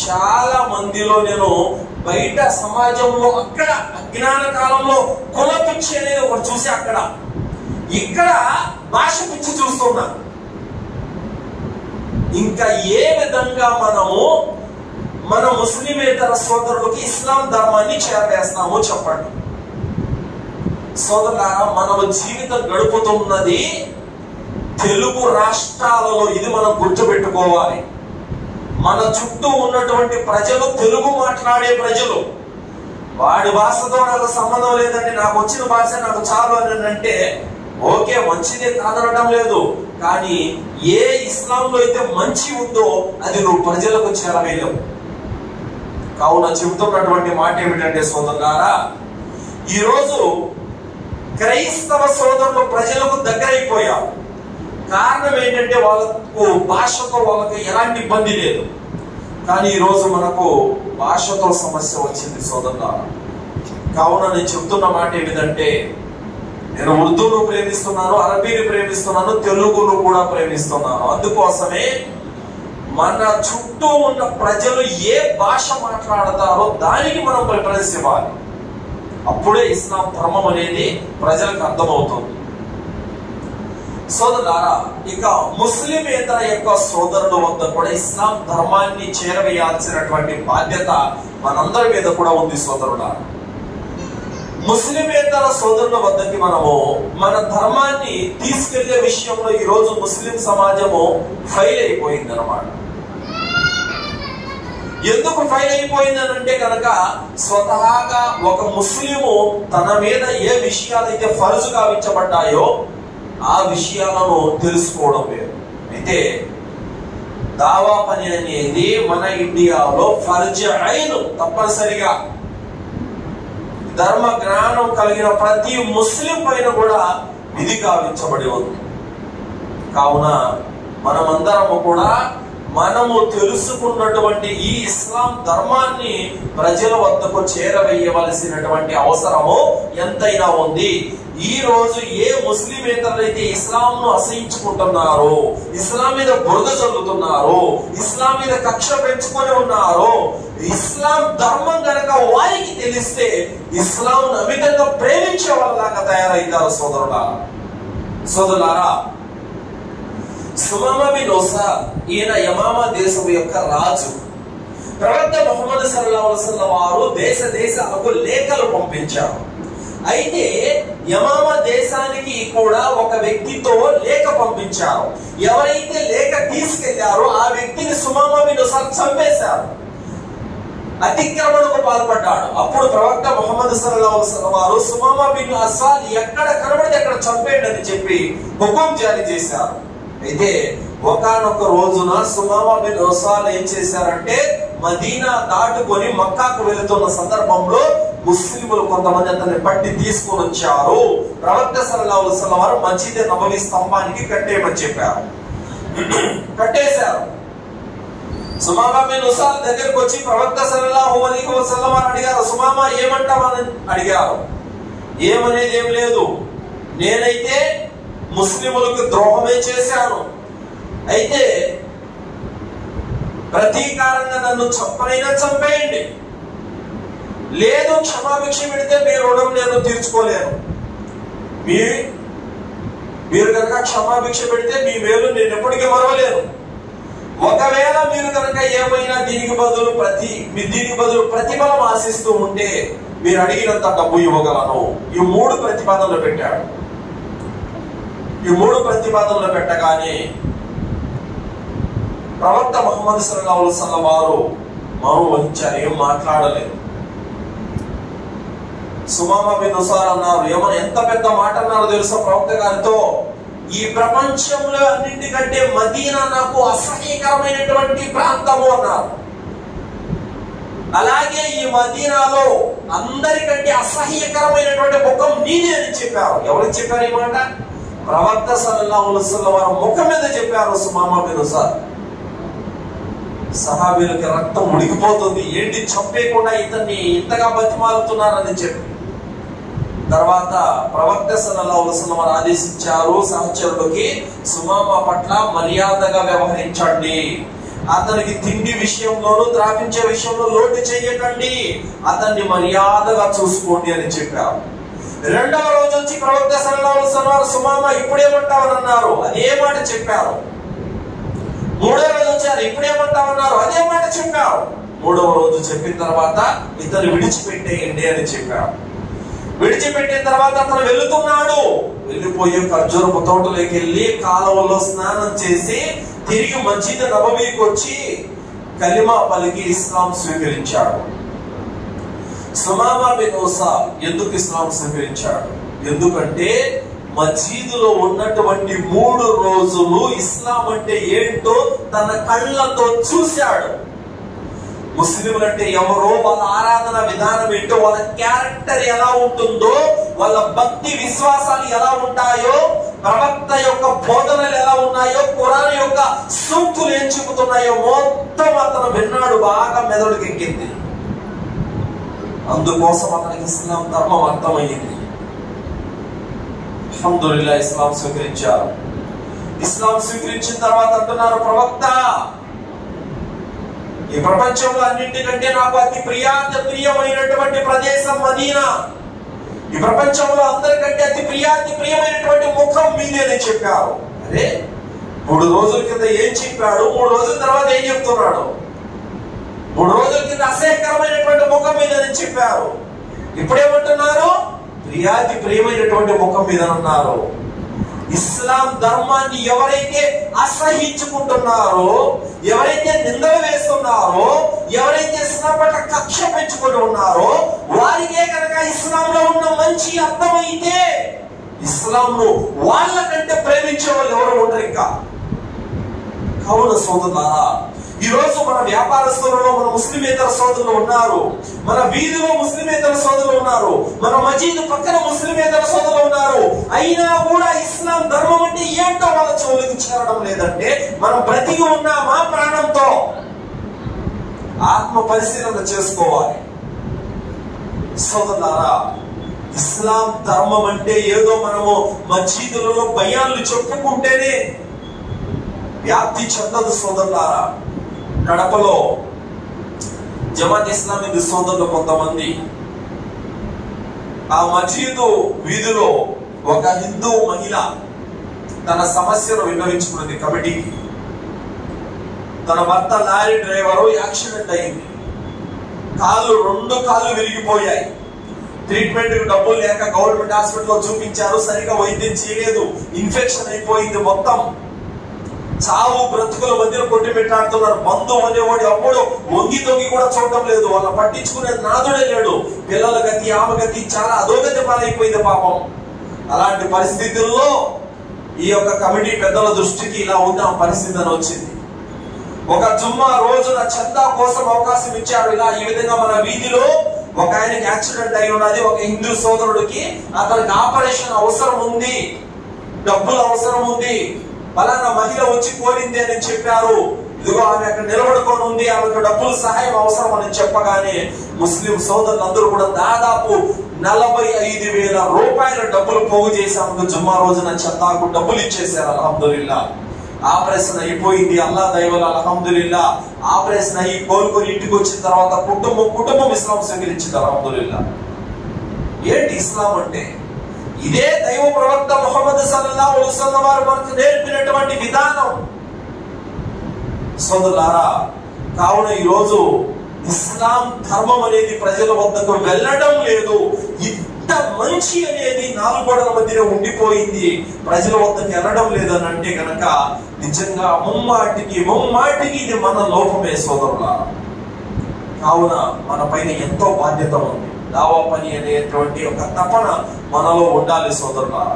చాలా మందిలో నేను బయట సమాజంలో అక్కడ అజ్ఞాన కాలంలో కుల పిచ్చి అనేది ఒకటి చూసి అక్కడ ఇక్కడ భాష పిచ్చి చూస్తున్నా. ఇంకా ఏ విధంగా మనము మన ముస్లిమేతర సోదరులకి ఇస్లాం ధర్మాన్ని చేరవేస్తామో చెప్పండి. సోదరులారా, మనము జీవితం గడుపుతున్నది తెలుగు రాష్ట్రాలలో. ఇది మనం గుర్తుపెట్టుకోవాలి. మన చుట్టూ ఉన్నటువంటి ప్రజలు తెలుగు మాట్లాడే ప్రజలు. వాడి భాషతో నాకు సంబంధం లేదండి, నాకు వచ్చిన భాష నాకు చాలు అని అంటే ఓకే, మంచిదే, కాదనడం లేదు. కానీ ఏ ఇస్లాంలో అయితే మంచి ఉందో అది నువ్వు ప్రజలకు చేరవేయలేవు. కావున చెబుతున్నటువంటి మాట ఏమిటంటే సోదరులారా, ఈరోజు క్రైస్తవ సోదరులు ప్రజలకు దగ్గరైపోయారు. కారణం ఏంటంటే వాళ్ళకు భాషతో వాళ్ళకి ఎలాంటి ఇబ్బంది లేదు. కానీ ఈరోజు మనకు భాషతో సమస్య వచ్చింది సోదరులారా. కావున నేను చెప్తున్న మాట ఏమిటంటే, నేను ఉర్దూను ప్రేమిస్తున్నాను, అరబీని ప్రేమిస్తున్నాను, తెలుగును కూడా ప్రేమిస్తున్నాను. అందుకోసమే మన చుట్టూ ఉన్న ప్రజలు ఏ భాష మాట్లాడతారో దానికి మనం ప్రిఫరెన్స్ ఇవ్వాలి. అప్పుడే ఇస్లాం ధర్మం అనేది ప్రజలకు అర్థమవుతుంది. సోదరులారా, ఇక ముస్లిమేతర యొక్క సోదరుల వద్ద కూడా ఇస్లాం ధర్మాన్ని చేరవేయాల్సినటువంటి బాధ్యత మనందరి మీద కూడా ఉంది సోదరులారా. ముస్లిమేతర సోదరుల వద్దకి మనము మన ధర్మాన్ని తీసుకెళ్లే విషయంలో ఈరోజు ముస్లిం సమాజము ఫెయిల్ అయిపోయింది అన్నమాట. ఎందుకు ఫెయిల్ అయిపోయిందనంటే కనుక, స్వతహాగా ఒక ముస్లిము తన మీద ఏ విషయాలైతే ఫర్జు గావించబడ్డాయో ఆ విషయాలను తెలుసుకోవడం లేదు. అయితే దావా పని అనేది మన ఇండియాలో ఫర్జ్ అయిన్, తప్పనిసరిగా ధర్మ జ్ఞానం కలిగిన ప్రతి ముస్లిం పైన కూడా విధి గావించబడి ఉంది. కావున మనమందరము కూడా మనము తెలుసుకున్నటువంటి ఈ ఇస్లాం ధర్మాన్ని ప్రజల వద్దకు చేరవేయవలసినటువంటి అవసరము ఎంతైనా ఉంది. ఈ రోజు ఏ ముస్లిమేతరులైతే ఇస్లాంను అసహించుకుంటున్నారో, ఇస్లాం మీద బురద చల్లుతున్నారో, ఇస్లాం మీద కక్ష పెంచుకొని ఉన్నారో, ఇస్లాం ధర్మం కనుక వారికి తెలిస్తే ఇస్లాం అమితంగా ప్రేమించే వాళ్ళలాగా తయారైతారు సోదరులారా. సుమామా బిన్ ఉసాల్, ఈయన యమామా దేశం యొక్క రాజు. ప్రవక్త ముహమ్మద్ సల్లల్లాహు అలైహి వసల్లం వారు దేశ దేశాలకు లేఖలు పంపించారు. అయితే యమామా దేశానికి కూడా ఒక వ్యక్తితో లేఖ పంపించారు. ఎవరైతే లేఖ తీసుకెళ్లారో ఆ వ్యక్తిని సుమామా బిన్ ఉసాల్ చంపేశారు, అతిక్రమణకు పాల్పడ్డాడు. అప్పుడు ప్రవక్త ముహమ్మద్ సల్లల్లాహు అలైహి వసల్లం వారు సుమామా బిన్ ఉసాల్ ఎక్కడ కనబడితే అక్కడ చంపేయండి అని చెప్పి హుకుం జారీ చేశారు. అయితే ఒకానొక రోజున సుమామా బిన్ ఉసాల్ ఏం చేశారంటే, మదీనా దాటుకొని మక్కాకు వెళుతున్న సందర్భంలో ముస్లింలు కొంతమంది అతన్ని పట్టి తీసుకొని వచ్చారు. ప్రవక్త సల్లల్లాహు అలైహి వసల్లం వారు మస్జిద్ నబవీ స్తంభానికి కట్టేయమని చెప్పారు. కట్టేశారు. సుమామా బిన్ ఉసాల్ దగ్గరకు వచ్చి ప్రవక్త సల్లల్లాహు అలైహి వసల్లం వారు అడిగారు, సుమామా ఏమంటావని అడిగారు. ఏమనేది ఏం లేదు, నేనైతే ముస్లిములకు ద్రోహమే చేశాను, అయితే ప్రతీకారంగా నన్ను చంపనైనా చంపేయండి, లేదు క్షమాభిక్ష పెడితే మీ రుణం నేను తీర్చుకోలేను, మీరు కనుక క్షమాభిక్ష పెడితే మీ మేలు నేను ఎప్పటికీ మరవలేను, ఒకవేళ మీరు కనుక ఏమైనా దీనికి బదులు ప్రతిఫలం ఆశిస్తూ ఉంటే మీరు అడిగినంత డబ్బు ఇవ్వగలను. ఈ మూడు ప్రతిపాదనలు పెట్టాడు. ఈ మూడు ప్రతిపాదనలు పెట్టగానే ప్రవక్త ముహమ్మద్ సల్లల్లాహు అలైహి వసల్లం వారు మౌనం వహించారు, ఏం మాట్లాడలేదు. సుమామా బిన్ ఉసాల్ అన్నారు, ఏమన్నా ఎంత పెద్ద మాట అన్నారో తెలుసా ప్రవక్త గారితో, ఈ ప్రపంచంలో అన్నింటికంటే మదీనా నాకు అసహ్యకరమైనటువంటి ప్రాంతము అన్నారు. అలాగే ఈ మదీనాలో అందరికంటే అసహ్యకరమైనటువంటి ముఖం నీదే అని చెప్పారు. ఎవరికి చెప్పారు ఈ మాట? ప్రవక్త సల్లల్లాహు అలైహి వసల్లం వారు ముఖం మీద చెప్పారు సుమామా బిన్ ఉసాల్. సహాబీలకి రక్తం ఉడికిపోతుంది, ఏంటి చంపేయకుండా ఇతన్ని ఇంతగా బతిమాలుతున్నారని చెప్పి. తర్వాత ప్రవక్త సల్లల్లాహు అలైహి వసల్లం వారు ఆదేశించారు సహచరులకి, సుమామా పట్ల మర్యాదగా వ్యవహరించండి, అతనికి తిండి విషయంలోనూ త్రాపించే విషయంలో లోటు చేయకండి, అతన్ని మర్యాదగా చూసుకోండి అని చెప్పారు. రెండవ రోజు వచ్చి ప్రవక్త సల్లల్లాహు అలైహి వసల్లం వారు సుమామా ఇప్పుడేమంటావని అన్నారు, అదే మాట చెప్పారు. మూడో రోజు వచ్చారు, ఇప్పుడేమంటామన్నారు, అదే మాట చెప్పారు. 3వ రోజు చెప్పిన తర్వాత ఇతను విడిచిపెట్టేయండి అని చెప్పాడు. విడిచిపెట్టిన తర్వాత అతను వెళుతున్నాడు. వెళ్ళిపోయి ఖర్జూరపు తోటలోకి వెళ్ళి కాలువలో స్నానం చేసి తిరిగి మస్జిద్ నబవీకి వచ్చి కలిమా పలికి ఇస్లాం స్వీకరించాడు. సుమామా బిన్ ఉసాల్ ఎందుకు ఇస్లాం స్వీకరించాడు? ఎందుకంటే మస్జిదులో ఉన్నటువంటి 3 రోజులు ఇస్లాం అంటే ఏంటో తన కళ్ళతో చూశాడు. ముస్లింలు అంటే ఎవరో, వాళ్ళ ఆరాధన విధానం ఏంటో, వాళ్ళ క్యారెక్టర్ ఎలా ఉంటుందో, వాళ్ళ భక్తి విశ్వాసాలు ఎలా ఉంటాయో, ప్రవక్త యొక్క బోధనలు ఎలా ఉన్నాయో, ఖురాన్ యొక్క సూక్తులు ఏం చెబుతున్నాయో మొత్తం అతను విన్నాడు. బాగా మెదడుకి ఎక్కింది. అందుకోసం అతనికి ఇస్లాం ధర్మం అర్థమయ్యింది. అల్హమ్దులిల్లాహ్ ఇస్లాం స్వీకరించారు. ఇస్లాం స్వీకరించిన తర్వాత అంటున్నారు, ప్రవక్త ఈ ప్రపంచంలో అన్నింటికంటే నాకు అతి ప్రియమైనటువంటి ప్రదేశం మదీనా. ఈ ప్రపంచంలో అందరికంటే అతి ప్రియమైనటువంటి ముఖం మీదేని చెప్పారు. అరే 3 రోజుల కింద ఏం చెప్పాడు, 3 రోజుల తర్వాత ఏం చెప్తున్నాడు? 3 రోజుల కింద అసహ్యకరమైనటువంటి ముఖం మీదని చెప్పారు. ఇప్పుడేమంటున్నారు? ప్రియమైనటువంటి ముఖం మీద అన్నారు. ఇస్లాం ధర్మాన్ని ఎవరైతే అసహించుకుంటున్నారో, ఎవరైతే నిందలు వేస్తున్నారో, ఎవరైతే ఇస్లాం పట్ల కక్ష పెంచుకొని ఉన్నారో వారికే కనుక ఇస్లాంలో ఉన్న మంచి అర్థమైతే ఇస్లాంను వాళ్ళకంటే ప్రేమించే వాళ్ళు ఎవరు ఉండరు ఇంకా. కావున సోదరులారా, ఈ రోజు మన వ్యాపారస్తులలో మన ముస్లిమేతర సోదరులు ఉన్నారు, మన వీధిలో ముస్లిమేతర సోదరులు ఉన్నారు, మన మసీదు పక్కన ముస్లిమేతర సోదరులు ఉన్నారు. అయినా కూడా ఇస్లాం ధర్మం అంటే ఏంటో వాళ్ళ చెవులకు చేరడం లేదంటే మనం బ్రతికి ఉన్నామా ప్రాణంతో? ఆత్మ పరిశీలన చేసుకోవాలి. సోదరులారా, ఇస్లాం ధర్మం అంటే ఏదో మనము మసీదులలో బయాన్లు చెప్పుకుంటేనే వ్యాప్తి చెందదు. సోదరులారా, కడపలో జమాత్ ఇస్లామీ సోదరులు కొంతమంది ఆ మసీదు వీధిలో ఒక హిందూ మహిళ తన సమస్యను విన్నవించుకున్నది కమిటీకి. తన భర్త లారీ డ్రైవరు యాక్సిడెంట్ అయింది, 2 కాళ్ళు విరిగిపోయాయి. ట్రీట్మెంట్ డబ్బులు లేక గవర్నమెంట్ హాస్పిటల్లో చూపించారు, సరిగా వైద్యం చేయలేదు, ఇన్ఫెక్షన్ అయిపోయింది. మొత్తం చావు బ్రతుకుల మధ్యలో కొట్టి పెట్టాడుతున్నారు. బంధువు అనేవాడు అప్పుడు వంగి తొంగి కూడా చూడటం లేదు, వాళ్ళ పట్టించుకునే నాదుడే లేడు. పిల్లల గతి, ఆమె గతి చాలా అధోగతి పాలైపోయింది పాపం. అలాంటి పరిస్థితుల్లో ఈ యొక్క కమిటీ పెద్దల దృష్టికి ఇలా ఉన్న పరిస్థితి అని వచ్చింది. ఒక జుమ్మా రోజున చందా కోసం అవకాశం ఇచ్చాడు. ఇలా ఈ విధంగా మన వీధిలో ఒక ఆయనకి యాక్సిడెంట్ అయి ఉన్నది, ఒక హిందూ సోదరుడికి, అతనికి ఆపరేషన్ అవసరం ఉంది, డబ్బులు అవసరం ఉంది, పలానా మహిళ వచ్చి కోరింది అని చెప్పారు. ఇదిగో ఆమె అక్కడ నిలబడుకొని ఉంది, ఆమెకు డబ్బులు సహాయం అవసరం అని చెప్పగానే ముస్లిం సోదరులందరూ కూడా దాదాపు 45,000 రూపాయల డబ్బులు పోగు చేసి ఆమెకు జుమ్మా రోజున చందాకు డబ్బులు ఇచ్చేసారు. అల్హమ్దులిల్లా ఆపరేషన్ అయిపోయింది. అల్లా దైవల అల్హమ్దులిల్లా ఆపరేషన్ అయ్యి కోలుకొని ఇంటికి వచ్చిన తర్వాత కుటుంబం ఇస్లాం స్వీకరించింది. అల్హమ్దులిల్లా. ఏంటి ఇస్లాం అంటే? ఇదే దైవ ప్రవక్త ముహమ్మద్ సల్లల్లాహు అలైహి వసల్లం వారు మనకు నేర్పినటువంటి విధానం. సోదరులారా, కావున ఈరోజు ఇస్లాం ధర్మం అనేది ప్రజల వద్దకు వెళ్ళడం లేదు. ఇంత మంచి అనేది 4 గోడల మధ్యలో ఉండిపోయింది, ప్రజల వద్దకు వెళ్ళడం లేదని అంటే కనుక నిజంగా ముమ్మాటికి ఇది మన లోపమే సోదరులారా. కావున మన పైన ఎంతో బాధ్యత ఉంది. దావా పని అనేటువంటి ఒక తపన మనలో ఉండాలి సోదరులారా.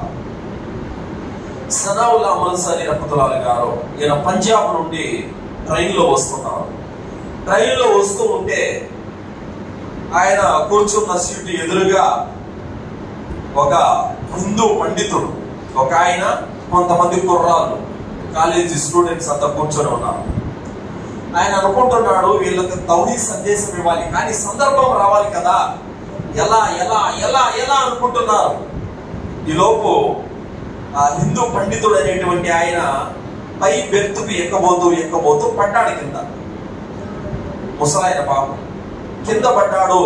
సనావుల్లా మన్సరీ రహ్మతుల్లాహి గారు, ఈయన పంజాబ్ నుండి ట్రైన్లో వస్తున్నారు. ట్రైన్లో వస్తూ ఉంటే ఆయన కూర్చున్న సీటు ఎదురుగా ఒక హిందూ పండితుడు, ఒక ఆయన, కొంతమంది కుర్రాళ్ళు, కాలేజీ స్టూడెంట్స్ అంతా కూర్చొని ఉన్నారు. ఆయన అనుకుంటున్నాడు వీళ్ళకి తౌహీద్ సందేశం ఇవ్వాలి, కానీ సందర్భం రావాలి కదా, ఎలా ఎలా ఎలా ఎలా అనుకుంటున్నారు. ఈలోపు ఆ హిందూ పండితుడు అనేటువంటి ఆయన పై బెర్తుకు ఎక్కబోతూ పడ్డాడు కింద. ముసలాయన పాపం కింద పడ్డాడు,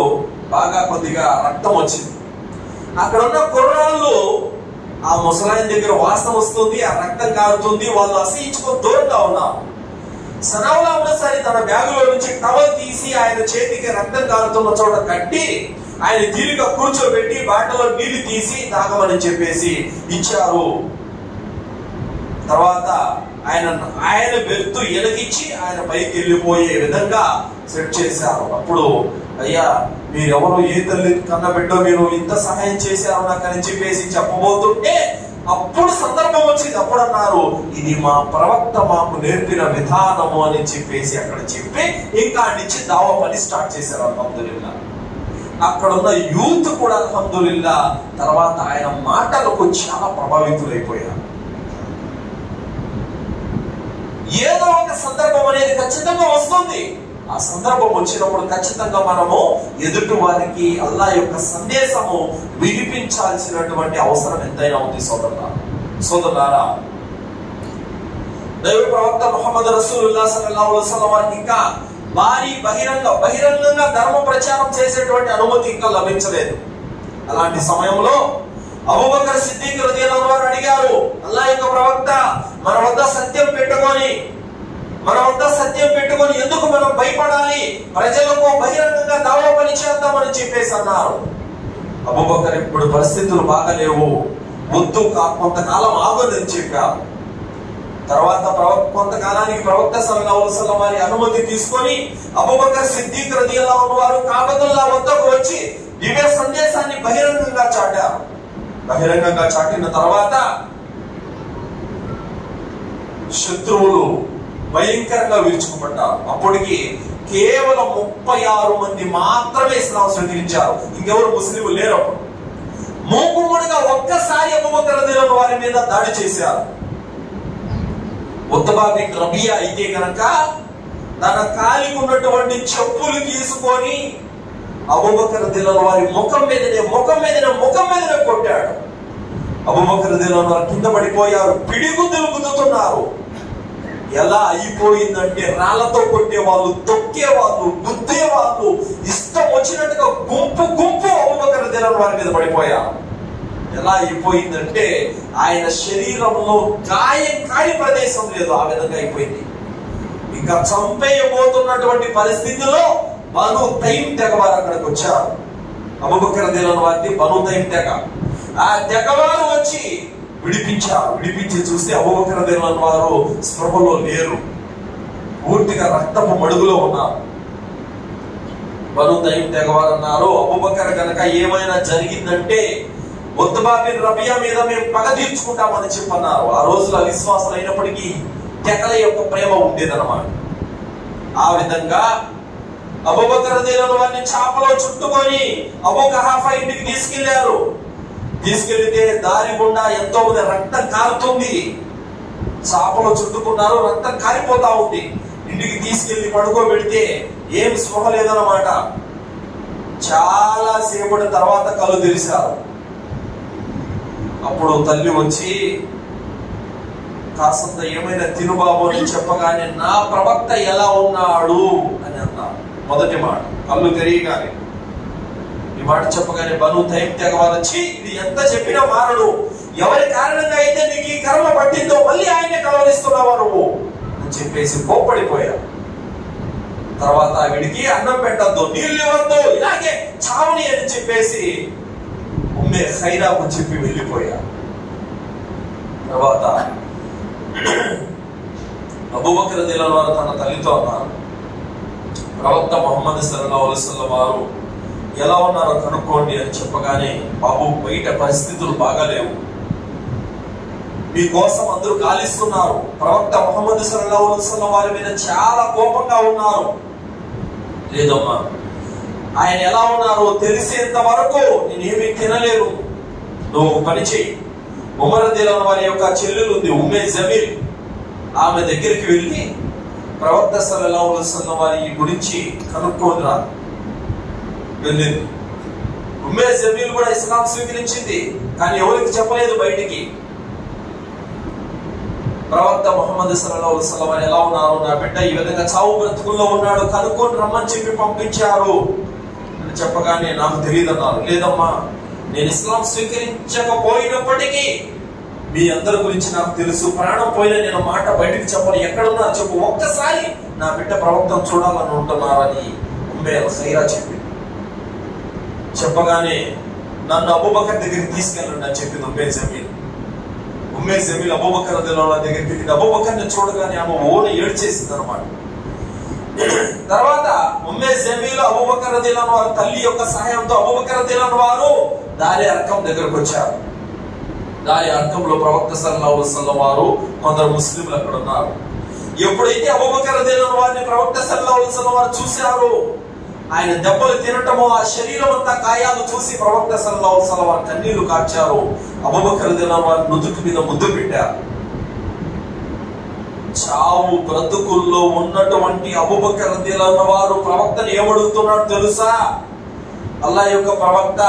బాగా కొద్దిగా రక్తం వచ్చింది. అక్కడ ఉన్న కుర్రాళ్ళు ఆ ముసలాయన దగ్గర వాసన వస్తుంది, ఆ రక్తం కారుతుంది, వాళ్ళు అసహించుకొని దూరంగా ఉన్నారు. సనౌలా ఉన్నసరి తన బ్యాగులో నుంచి టవల్ తీసి ఆయన చేతికి రక్తం కారుతున్న చోట కట్టి ఆయన తీరిగా కూర్చోబెట్టి బాటలో నీళ్లు తీసి తాగమని చెప్పేసి ఇచ్చారు. తర్వాత ఆయన వెళ్తూ ఎనగిచ్చి ఆయన పైకి వెళ్ళిపోయే విధంగా సెట్ చేశారు. అప్పుడు అయ్యా మీరెవరు, ఏ తల్లి కన్న బిడ్డో మీరు ఇంత సహాయం చేశారు నాకు అని చెప్పేసి చెప్పబోతుంటే అప్పుడు సందర్భం వచ్చింది. అప్పుడు అన్నారు, ఇది మా ప్రవక్త మాకు నేర్పిన విధానము అని చెప్పేసి అక్కడ చెప్పి ఇంకా నుంచి దావా పని స్టార్ట్ చేశారు. అల్హమ్దులిల్లా. అక్కడున్న యూత్ కూడా అల్హమ్దులిల్లా తర్వాత ఆయన మాటలకు చాలా ప్రభావితులైపోయారు. ఏదో ఒక సందర్భం అనేది ఖచ్చితంగా వస్తుంది. ఆ సందర్భం వచ్చినప్పుడు ఖచ్చితంగా మనము ఎదుటి వారికి అల్లా యొక్క సందేశము వినిపించాల్సినటువంటి అవసరం ఎంతైనా ఉంది. సోదరులారా, దైవ ప్రవక్త ముహమ్మద్ రసూలుల్లాహ్ సల్లల్లాహు అలైహి వసల్లం వారికి ఇంకా భారీ బహిరంగంగా ధర్మ ప్రచారం చేసేటువంటి అనుమతి ఇంకా లభించలేదు. అలాంటి సమయంలో అబూబకర్ సిద్దిక్ రలియల్లాహు అన్హు అడిగారు, అల్లాహ్ యొక్క ప్రవక్త, మన వద్ద సత్యం పెట్టుకొని ఎందుకు మనం భయపడాలి, ప్రజలకు బహిరంగంగా దావా పని చేద్దామని చెప్పేసి అన్నారు. అబూబకర్, ఇప్పుడు పరిస్థితులు బాగలేవు, వద్దు, కొంతకాలం ఆగదని చెప్పారు. తర్వాత కొంతకాలానికి ప్రవక్త సల్లల్లాహు అలైహి వసల్లం వారి అనుమతి తీసుకొని అబూబకర్ సిద్దిక్ రలియల్లాహు అన్హు వారు కాబతుల్లా వద్దకు వచ్చి దివ్య సందేశాన్ని బహిరంగంగా చాటారు. బహిరంగంగా చాటిన తర్వాత శత్రువులు భయంకరంగా విరుచుకుపడ్డారు. అప్పటికి కేవలం 36 మంది మాత్రమే ఇస్లాం స్వీకరించారు. ఇంకెవరు ముస్లింలు లేరు. అప్పుడు మూకుమ్మడిగా ఒక్కసారి అబూబకర్ రలియల్లాహు అన్హు వారి మీద దాడి చేశారు. ఉత్బా బిన్ రబియా అయితే కనుక తన కాలికి ఉన్నటువంటి చెప్పులు తీసుకొని అబూబకర్ రలియల్లాహు అన్హు వారి ముఖం మీదనే కొట్టాడు. అబూబకర్ రలియల్లాహు అన్హు వారు కింద పడిపోయారు, పిడిగుద్దులు గుద్దుతున్నారు. ఎలా అయిపోయిందంటే రాళ్లతో కొట్టేవాళ్ళు, తొక్కేవాళ్ళు, గుద్దేవాళ్ళు, ఇష్టం వచ్చినట్టుగా గుంపు అబూబకర్ రలియల్లాహు అన్హు వారి మీద పడిపోయారు. ఎలా అయిపోయిందంటే ఆయన శరీరంలో కాని ప్రదేశం లేదు, ఆ విధంగా అయిపోయింది. ఇంకా చంపేయబోతున్నటువంటి పరిస్థితిలో బను తైమ్ తెగ వారు అక్కడికి వచ్చారు. అబూబకర్ రలియల్లాహు అన్హు వారిని బను తైమ్ తెగ, ఆ తెగవారు వచ్చి విడిపించి చూస్తే అబూబకర్ రలియల్లాహు అన్హు వారు స్పృహలో లేరు, పూర్తిగా రక్తపు మడుగులో ఉన్నారు. బను తైమ్ తెగవారు అన్నారు, అబూబకర్ కనుక ఏమైనా జరిగిందంటే ఉత్బా బిన్ రబియా మీద మేము పగ తీర్చుకుంటామని చెప్పన్నారు. ఆ రోజుల విశ్వాసాలు అయినప్పటికీ తెగల యొక్క ప్రేమ ఉండేదన్నమాట. ఆ విధంగా అబూబకర్ రలియల్లాహు అన్హు వారిని చాపలో చుట్టుకొని అబూ కహాఫా ఇంటికి తీసుకెళ్లితే దారి గుండా ఎంతో మంది రక్తం కారుతుంది. చాపలో చుట్టుకున్నారు, రక్తం కారిపోతా ఉంది. ఇంటికి తీసుకెళ్లి పడుకోబెడితే ఏం స్పృహ లేదన్నమాట. చాలా సేపటి తర్వాత కళ్ళు తెరిచారు. అప్పుడు తల్లి వచ్చి కాసంత ఏమైనా తినుబాబు అని చెప్పగానే నా ప్రవక్త ఎలా ఉన్నాడు అని అన్నారు. మొదటి మాట కళ్ళు తెరియగానే ఈ మాట చెప్పగానే బను తైమ్ తెగవారు వచ్చి, ఇది ఎంత చెప్పినా మారడు, ఎవరి కారణంగా అయితే నీకు ఈ కర్మ పట్టిందో మళ్ళీ ఆయనే కలవరిస్తున్నావా నువ్వు అని చెప్పేసి కోప్పడిపోయారు. తర్వాత వీడికి అన్నం పెట్టద్దు, నీళ్ళు ఇవ్వద్దు, ఇలాగే చావని అని చెప్పేసి ఉమ్మే ఖైరాకు చెప్పి వెళ్ళిపోయారు. తర్వాత అబూబకర్ రలియల్లాహు అన్హు తన తల్లితో అన్నారు, ప్రవక్త ముహమ్మద్ సల్లల్లాహు అలైహి వసల్లం వారు ఎలా ఉన్నారో కనుక్కోండి అని చెప్పగానే, బాబు బయట పరిస్థితులు బాగాలేవు, మీకోసం అందరూ గాలిస్తున్నారు, ప్రవక్త ముహమ్మద్ సల్లల్లాహు అలైహి వసల్లం వారి మీద చాలా కోపంగా ఉన్నారు. లేదమ్మా, ఆయన ఎలా ఉన్నారో తెలిసేంత వరకు నేనేమీ తినలేను, నువ్వు ఒక పని చెయ్యి, ఉమర్ రలియల్లాహు అన్హు వారి యొక్క చెల్లెలు ఉంది ఉమ్మే జమీల్, ఆమె దగ్గరికి వెళ్ళి ప్రవక్త సల్లల్లాహు అలైహి వసల్లం వారి గురించి కనుక్కోనిరా. వెళ్ళింది. ఉమ్మే జమీల్ కూడా ఇస్లాం స్వీకరించింది, కానీ ఎవరికి చెప్పలేదు బయటికి. ప్రవక్త ముహమ్మద్ సల్లల్లాహు అలైహి వసల్లం ఎలా ఉన్నారు, నా బిడ్డ ఈ విధంగా చావు బ్రతుకుల్లో ఉన్నాడు, కనుక్కొని రమ్మని చెప్పి పంపించారు అని చెప్పగానే నాకు తెలియదు అన్నారు. లేదమ్మా, నేను ఇస్లాం స్వీకరించకపోయినప్పటికీ మీ అందరి గురించి నాకు తెలుసు, ప్రాణం పోయిన నేను మాట బయటికి చెప్పను, ఎక్కడున్నా చెప్పు, ఒక్కసారి నా బిడ్డ ప్రవక్తను చూడాలని ఉంటున్నారని ఉమ్మే ఖైరా చెప్పింది. చెప్పగానే నన్ను అబూబకర్ దగ్గరికి తీసుకెళ్ళండి అని చెప్పింది ఉమ్మే జమీల్. ఉమ్మే జమీల్ అబూబకర్ రదియల్లాహు అన్హు దగ్గరికి వెళ్ళింది. అబూబకర్ని చూడగానే ఆమె ఓన ఏడ్చేసింది అనమాట. తర్వాత ఉమ్మే జమీల్ అబూబకర్ రదియల్లాహు అన్హు వారి తల్లి యొక్క సహాయంతో అబూబకర్ రదియల్లాహు అన్హు వారు దారి అర్కం దగ్గరకు వచ్చారు. దారి అర్కంలో ప్రవక్త సల్లల్లాహు అలైహి వసల్లం వారు కొందరు ముస్లింలు అక్కడ ఉన్నారు. ఎప్పుడైతే అబూబకర్ రదియల్లాహు అన్హు వారిని ప్రవక్త సల్లల్లాహు అలైహి వసల్లం వారు చూశారు, ఆయన దెబ్బలు తినటము, ఆ శరీరం అంతా గాయాలు చూసి ప్రవక్త సల్లల్లాహు అలైహి వసల్లం వారు కన్నీళ్లు కార్చారు. అబూబకర్ రదియల్లాహు అన్హు వారి నుదుటి మీద ముద్దు పెట్టారు. చావు బ్రతుకుల్లో ఉన్నటువంటి అబూబకర్ రదియల్లాహు అన్హు వారు ప్రవక్తను ఏమడుగుతున్నాడు తెలుసా? అల్లాహ్ యొక్క ప్రవక్త,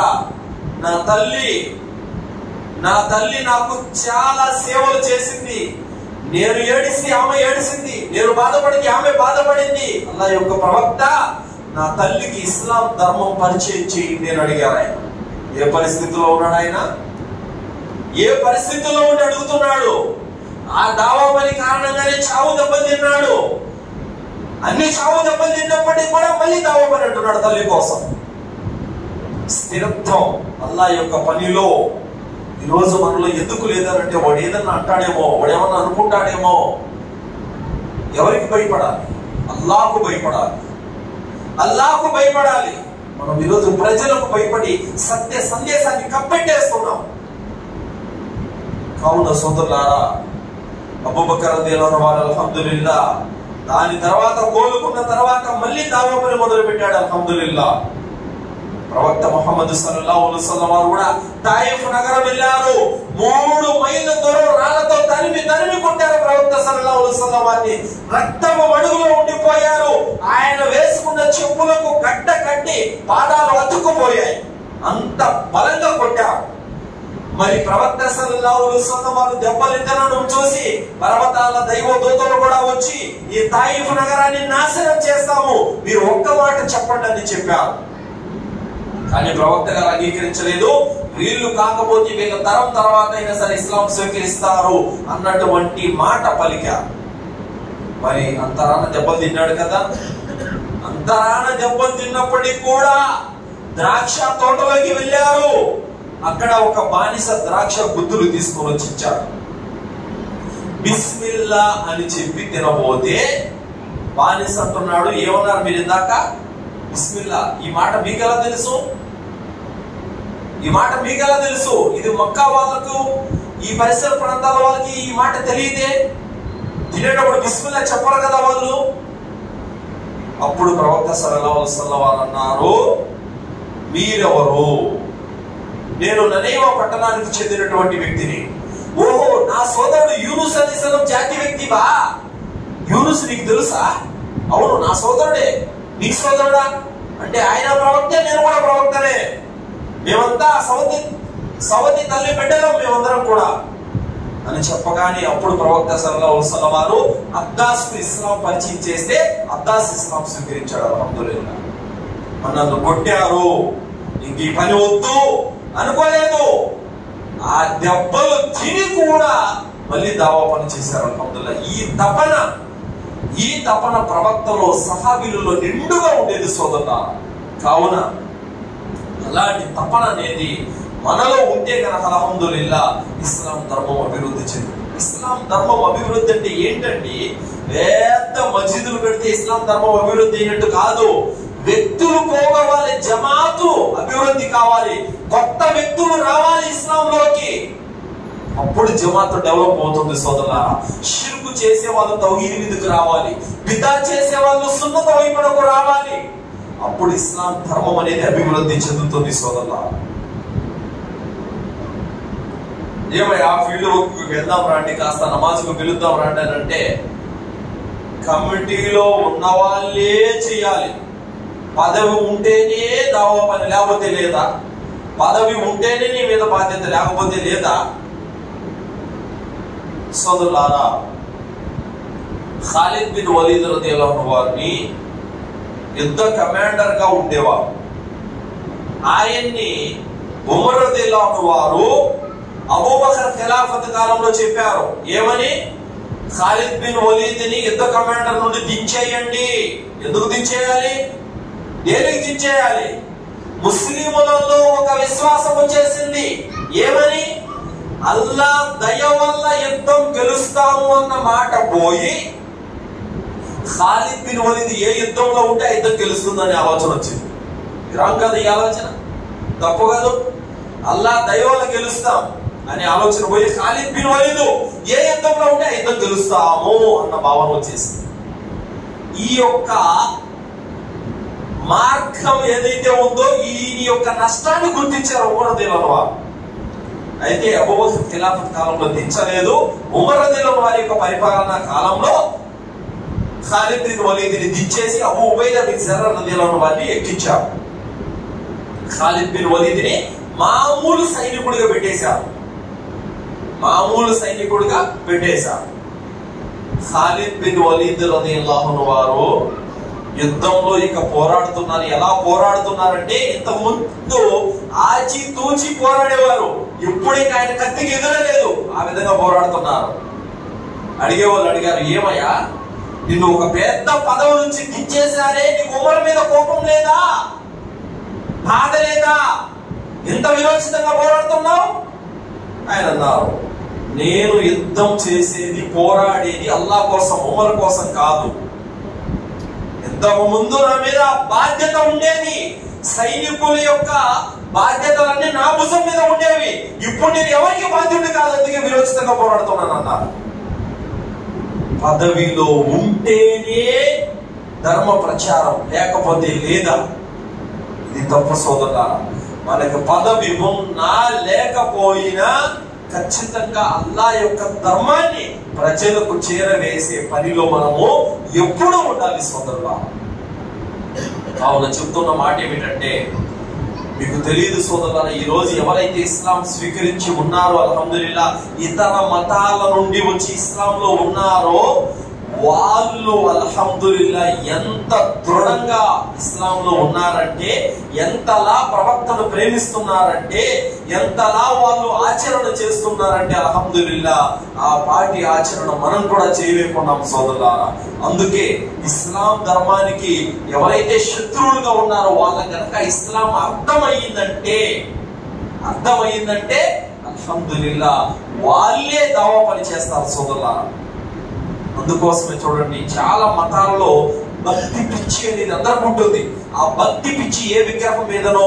నా తల్లి నాకు చాలా సేవలు చేసింది, నేను ఏడిసి ఆమె ఏడిసింది, నేను బాధపడింది ఆమె బాధపడింది. అల్లాహ్ యొక్క ప్రవక్త, నా తల్లికి ఇస్లాం ధర్మం పరిచయం చేయండి అని అడిగారు. ఆయన ఏ పరిస్థితిలో ఉన్నాడు? ఆయన ఏ పరిస్థితుల్లో ఉండి అడుగుతున్నాడు? ఆ దావా పని కారణంగానే చావు దెబ్బలు తిన్నాడు. అన్ని చావు దెబ్బలు తిన్నప్పటికీ కూడా మళ్ళీ దావా పని అంటున్నాడు తల్లి కోసం. స్థిరత్వం అల్లాహ్ యొక్క పనిలో ఈరోజు మనలో ఎందుకు లేదనంటే, వాడు ఏదన్నా అంటాడేమో, వాడు ఏమన్నా అనుకుంటాడేమో. ఎవరికి భయపడాలి? అల్లాహ్కు భయపడాలి. అల్లాహ్కు భయపడాలి. మనం ఈరోజు ప్రజలకు భయపడి సత్య సందేశాన్ని కప్పెట్టేస్తున్నాం. కావున సోదరులారా, అబూబకర్ రదియల్లాహు అన్హు వారు అల్హమ్దులిల్లాహ్ దాని తర్వాత కోలుకున్న తర్వాత మళ్ళీ దావా పని మొదలు పెట్టాడు. అల్హమ్దులిల్లాహ్ ప్రవక్త ముహమ్మద్ సల్లల్లాహు అలైహి వసల్లం వారు కూడా తాయిఫ్ నగరం వెళ్ళారు. 3 మైళ్ళ దూరం రాళ్లతో తరిమి కొట్టారు ప్రవక్త సల్లల్లాహు అలైహి వసల్లం వారిని. రక్తము అడుగులో ఉండిపోయారు. ఆయన వేసుకున్న చెప్పులకు గడ్డ కట్టి పాదాలు అతుక్కుపోయాయి, అంత బలంగా కొట్టారు. మరి ప్రవక్త సల్లల్లాహు అలైహి వసల్లం వారు దెబ్బలిద్దనను చూసి పర్వతాల దైవ దూతలు కూడా వచ్చి ఈ తాయిఫ్ నగరాన్ని నాశనం చేస్తాము, మీరు ఒక్క మాట చెప్పండి అని చెప్పారు. కానీ ప్రవక్త గారు అంగీకరించలేదు. వీళ్ళు కాకపోతే వీళ్ళ తరం తర్వాత అయినా సరే ఇస్లాం స్వీకరిస్తారు అన్నటువంటి మాట పలికారు. మరి అంతరాన దెబ్బలు తిన్నాడు కదా. అంతరాన దెబ్బలు తిన్నప్పటికీ కూడా ద్రాక్ష తోటలోకి వెళ్ళారు. అక్కడ ఒక బానిస ద్రాక్ష గుత్తులు తీసుకొని వచ్చి ఇచ్చాడు. బిస్మిల్లా అని చెప్పి తినబోతే బానిస అంటున్నాడు, ఏమన్నారు మీరు ఇందాక? బిస్మిల్లా. ఈ మాట మీకెలా తెలుసు? ఈ మాట మీకెలా తెలుసు? ఇది మక్కా వాళ్ళకు, ఈ పరిసర ప్రాంతాల వాళ్ళకి ఈ మాట తెలియదే. తినేటప్పుడు బిస్మిల్లా చెప్పరు కదా వాళ్ళు. అప్పుడు ప్రవక్త సల్లల్లాహు అలైహి వసల్లం వారు అన్నారు, మీరెవరు? నేను ననీవా పట్టణానికి చెందినటువంటి వ్యక్తిని. ఓహో, నా సోదరుడు యూనుస్ అలైహిస్సలాం జాతి వ్యక్తివా? యూనుస్ నీకు తెలుసా? అవును, నా సోదరుడే. నీకు సోదరుడా? అంటే ఆయన ప్రవక్తే, నేను కూడా ప్రవక్తనే. మేమంతా సవతి తల్లి బిడ్డలం మేమందరం కూడా అని చెప్పగానే అప్పుడు ప్రవక్త సల్లల్లాహు అలైహి వసల్లం వారు అబ్బాస్ కు ఇస్లాం పరిచయం చేస్తే అబ్బాస్ ఇస్లాం స్వీకరించాడు. అల్హమ్దులిల్లాహ్. నన్ను కొట్టారు, ఇంక ఈ పని వద్దు అనుకోలేదు. ఆ దెబ్బలు తిని కూడా మళ్ళీ దావా పని చేశారు. అల్హమ్దులిల్లాహ్. ఈ తపన ప్రవక్తలో సహాబీలలో నిండుగా ఉండేది సోదరులారా. కావున అలాంటి తపన అనేది మనలో ఉంటే కనుక అల్హమ్దులిల్లాహ్ ఇస్లాం ధర్మం అభివృద్ధి చెందింది. ఇస్లాం ధర్మం అభివృద్ధి అంటే ఏంటండి? పెద్ద మసీదులు పెడితే ఇస్లాం ధర్మం అభివృద్ధి అయినట్టు కాదు. వ్యక్తులు పోగవాలి, జమాతు అభివృద్ధి కావాలి, కొత్త వ్యక్తులు రావాలి ఇస్లాంలోకి. అప్పుడు జమాత్ డెవలప్ అవుతుంది సోదరులారా. షిర్కు చేసే వాళ్ళు తౌహీద్ మీదకు రావాలి, బిదా చేసే వాళ్ళు సున్నత వైపునకు రావాలి. అప్పుడు ఇస్లాం ధర్మం అనేది అభివృద్ధి చెందుతుంది సోదరులారా. ఏమయ్యా ఫీల్డ్ వెళ్దాం రండి, కాస్త నమాజ్కు పిలుద్దాం రండి అని అంటే కమిటీలో ఉన్న వాళ్ళే చేయాలి. పదవి ఉంటేనే దావా పని, లేకపోతే లేదా. పదవి ఉంటేనే నీ మీద బాధ్యత, లేకపోతే లేదా. సోదరులారా, ఖాలిద్ బిన్ వలీద్ రదియల్లాహు అన్హు వారిని యుద్ధ కమాండర్ గా ఉండేవారు. ఆయన్ని ఉమర్ రదియల్లాహు అన్హు వారు అబూబకర్ ఖిలాఫత్ కాలంలో చెప్పారు. ఏమని? ఖాలిద్ బిన్ వలీద్ని యుద్ధ కమాండర్ నుండి దించేయండి. ఎందుకు దించేయాలి? దేనికి దించేయాలి? ముస్లిములలో ఒక విశ్వాసం వచ్చేసింది. ఏమని? అల్లా దయ వల్ల యుద్ధం గెలుస్తాము అన్న మాట పోయి ఖాలిద్ బిన్ వలీద్ ఏ యుద్ధంలో ఉంటే ఆ యుద్ధం గెలుస్తుందనే ఆలోచన వచ్చింది. రాంగ్ కదా ఈ ఆలోచన? తప్పు కాదు. అల్లా దయ వల్ల గెలుస్తాం అనే ఆలోచన పోయి ఖాలిద్ బిన్ వలీద్ ఏ యుద్ధంలో ఉంటే ఆ యుద్ధం గెలుస్తాము అన్న భావన వచ్చేసింది. ఈ యొక్క మార్గం ఏదైతే ఉందో ఈ యొక్క నష్టాన్ని గుర్తించారు ఉమర్ రదియల్లాహు అన్హు. అయితే అబూబకర్ ఖిలాఫత్ కాలంలో దించలేదు. ఉమర్ రదియల్లాహు వారి యొక్క పరిపాలనా కాలంలో ఖాలిద్ బిన్ వలీద్ని దించేసి అబూ ఉబైదా బిన్ జర్రాహ్ రదియల్లాహు అన్హు వారిని ఎక్కించారు. ఖాలిద్ బిన్ వలీద్ని మామూలు సైనికుడిగా పెట్టేశారు. ఖాలిద్ బిన్ వలీద్ రదియల్లాహు అన్హు వారు యుద్ధంలో ఇక పోరాడుతున్నారు. ఎలా పోరాడుతున్నారంటే ఇంతకు ముందు ఆచి తూచి పోరాడేవారు. ఇప్పుడు ఇక ఆయన కత్తికి ఎదురలేదు. ఆ విధంగా పోరాడుతున్నారు. అడిగేవాళ్ళు అడిగారు, ఏమయ్యా నిన్ను ఒక పెద్ద పదవి నుంచి దించేశారే, నీకు ఉమర్ మీద కోపం లేదా, బాధ లేదా, ఎంత విరోచితంగా పోరాడుతున్నావు? ఆయన అన్నారు, నేను యుద్ధం చేసేది పోరాడేది అల్లా కోసం, ఉమర్ కోసం కాదు. ఇంతకు ముందు నా మీద బాధ్యత ఉండేది, సైనికుల యొక్క బాధ్యతలన్నీ నా భుజం మీద ఉండేవి. ఇప్పుడు నేను ఎవరికి బాధ్యుడిని కాదు, అందుకే విరోచితంగా పోరాడుతున్నాను అన్నారు. పదవిలో ఉంటేనే ధర్మ ప్రచారం, లేకపోతే లేదా. ఇది తప్పు సోదరులారా. మనకు పదవి ఉన్నా లేకపోయినా ఖచ్చితంగా అల్లా యొక్క ధర్మాన్ని ప్రజలకు చేరవేసే పనిలో మనము ఎప్పుడూ ఉండాలి సోదరులారా. కావున చెప్తున్న మాట ఏమిటంటే, మీకు తెలియదు సోదరులారా, ఈ రోజు ఎవరైతే ఇస్లాం స్వీకరించి ఉన్నారో, అల్హమ్దులిల్లా ఇతర మతాల నుండి వచ్చి ఇస్లాంలో ఉన్నారో వాళ్ళు అల్హమ్దులిల్లా ఎంత దృఢంగా ఇస్లాంలో ఉన్నారంటే, ఎంతలా ప్రవక్తను ప్రేమిస్తున్నారంటే, ఎంతలా వాళ్ళు ఆచరణ చేస్తున్నారంటే అల్హమ్దులిల్లా ఆ పాటి ఆచరణ మనం కూడా చేయలేకున్నాం సోదరులారా. అందుకే ఇస్లాం ధర్మానికి ఎవరైతే శత్రువులుగా ఉన్నారో వాళ్ళకి కనుక ఇస్లాం అర్థమయ్యిందంటే అల్హమ్దులిల్లా వాళ్ళే దావా పని చేస్తారు సోదరులారా. అందుకోసమే చూడండి, చాలా మతాల్లో భక్తి పిచ్చి అనేది అందరికి ఉంటుంది. ఆ భక్తి పిచ్చి ఏ విగ్రహం మీదనో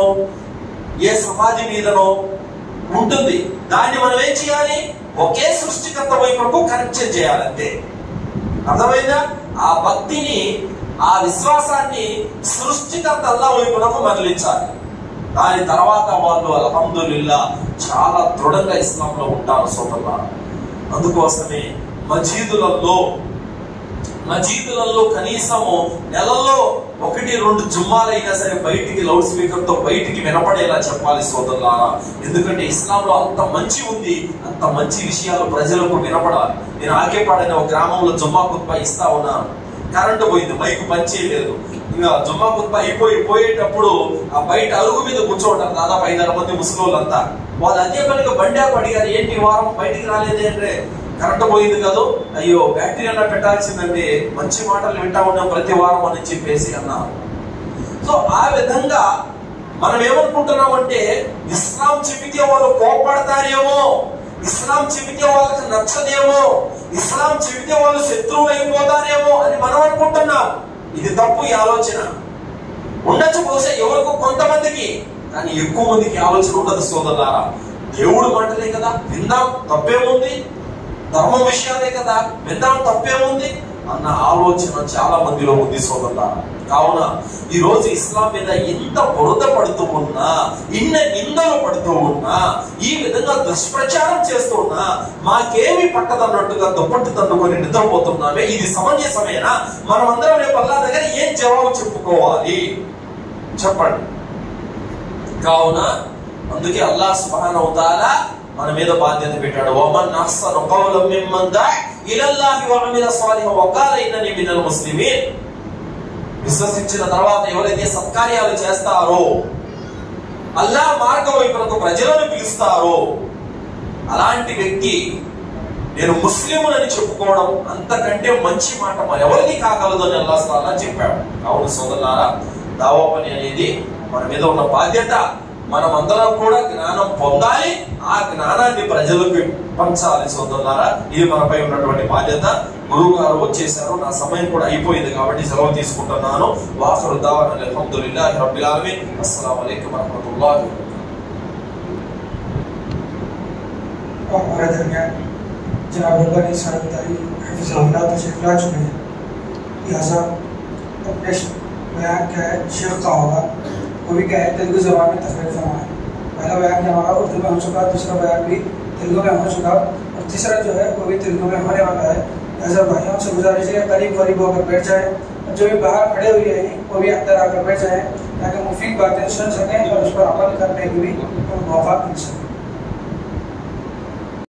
ఏ సమాధి మీదనో ఉంటుంది. దాన్ని మనం ఏం చేయాలి? ఒకే సృష్టికర్త వైపుకు కనెక్షన్ చేయాలంతే. అర్థమైందా? ఆ భక్తిని, ఆ విశ్వాసాన్ని సృష్టికర్త అల్లాహ్ వైపునకు మరలించాలి. దాని తర్వాత వాళ్ళు అల్హమ్దులిల్లా చాలా దృఢంగా ఇస్లాంలో ఉంటారు సోదరులారా. అందుకోసమే మజీదులలో కనీసము నెలలో 1-2 జుమ్మాలైనా సరే బయటికి లౌడ్ స్పీకర్ తో బయటికి వినపడేలా చెప్పాలి సోదరులారా. ఎందుకంటే ఇస్లాంలో అంత మంచి ఉంది, అంత మంచి విషయాలు ప్రజలకు వినపడాలి. నేను ఆకేపాడైన ఒక గ్రామంలో జుమ్మా ఖుత్బా ఇస్తా ఉన్నాను. కరెంటు పోయింది, మైకు పనిచేయలేదు. ఇంకా జుమ్మా ఖుత్బా పోయేటప్పుడు ఆ బయట అరుగు మీద కూర్చోంటారు దాదాపు 5-6 మంది ముస్లింలంతా. వాళ్ళు అదే పనిగా బండి అడిగారు, ఏంటి ఈ వారం బయటికి రాలేదు అంటే, కరెంట్ పోయింది కదా, అయ్యో బ్యాటరీ అన్నా పెట్టాల్సిందండి, మంచి మాటలు వింటా ఉన్నాం ప్రతి వారం అని చెప్పేసి అన్నారు. సో ఆ విధంగా మనం ఏమనుకుంటున్నామంటే, ఇస్లాం చెబితే వాళ్ళు కోపడతారేమో, ఇస్లాం చెబితే వాళ్ళకి నచ్చదేమో, ఇస్లాం చెబితే వాళ్ళు శత్రువులు అయిపోతారేమో అని మనం అనుకుంటున్నాం. ఇది తప్పు. ఈ ఆలోచన ఉండొచ్చు బహుశా ఎవరికో కొంతమందికి, కానీ ఎక్కువ మందికి ఆలోచన ఉండదు సోదరులారా. దేవుడు మాటలే కదా విందాం, తప్పేముంది, ధర్మం విషయాలే కదా విందాం, తప్పేముంది అన్న ఆలోచన చాలా మందిలో ఉంది సోదరులారా. కావున ఈ రోజు ఇస్లాం మీద ఇంత బురద పడుతూ ఉన్నా, ఇన్న నిందలు పడుతూ ఉన్నా, ఈ విధంగా దుష్ప్రచారం చేస్తున్నా మాకేమి పట్టదన్నట్టుగా దుప్పట్టు తన్నుకొని నిద్రపోతున్నామే. ఇది సమంజసమేనా? మనమందరం రేపు అల్లాహ్ దగ్గర ఏం జవాబు చెప్పుకోవాలి చెప్పండి. కావున అందుకే అల్లాహ్ సుబ్హానహు వ తఆలా మన మీద బాధ్యత పెట్టాడు. వమన్ అహ్సను ఖౌలం మిమ్మన్ దఅ ఇలల్లాహి వ అమిల సాలిహన్ వ ఖాల ఇన్ననీ మినల్ ముస్లిమీన్. విశ్వసించిన తర్వాత ఎవరైతే సత్కార్యాలు చేస్తారో, అల్లాహ్ మార్గం వైపునకు ప్రజలను పిలుస్తారో, అలాంటి వ్యక్తి నేను ముస్లిములని చెప్పుకోవడం అంతకంటే మంచి మాట మరి ఎవరిని కాగలదు అని అల్లాహ్ సుబ్హానహు చెప్పాడు. అవును సోదరులారా, దావా పని అనేది మన మీద ఉన్న బాధ్యత. మనం అందరం కూడా జ్ఞానం పొందాలి, ఆ జ్ఞానాన్ని ప్రజలకు పంచాలి సోదరులారా. ఇది మనపై ఉన్నటువంటి బాధ్యత. గురువు గారు వచ్చేసారు, నా సమయం కూడా అయిపోయింది కాబట్టి సెలవు తీసుకుంటున్నాను. వాఖిరు దావానా అల్హమ్దులిల్లాహి రబ్బిల్ ఆలమీన్. అస్సలాము అలైకుం వరహ్మతుల్లాహి వబరకాతుహు. और हमारे दरमियान जनाब रब्बानी साहब हफ़िज़हुल्लाह तशरीफ़ ला चुके हैं, लिहाजा अपने बयान क्या है शेख का होगा, वो भी क्या है तेलुगु ज़बान में तफ़सीर फरमाएं। पहला बयान क्या हमारा उर्दू में हो चुका, दूसरा बयान भी तेलुगु में हो चुका और तीसरा जो है वो भी तेलुगु में होने वाला है। लिहाजा भाइयों से गुजारिश है करीब करीब होकर बैठ जाए, और जो भी बाहर खड़े हुए हैं वो भी अंदर आकर बैठ जाएँ ताकि मुफीद बातें सुन सकें और उस पर अमल करने की भी मौका मिल सके।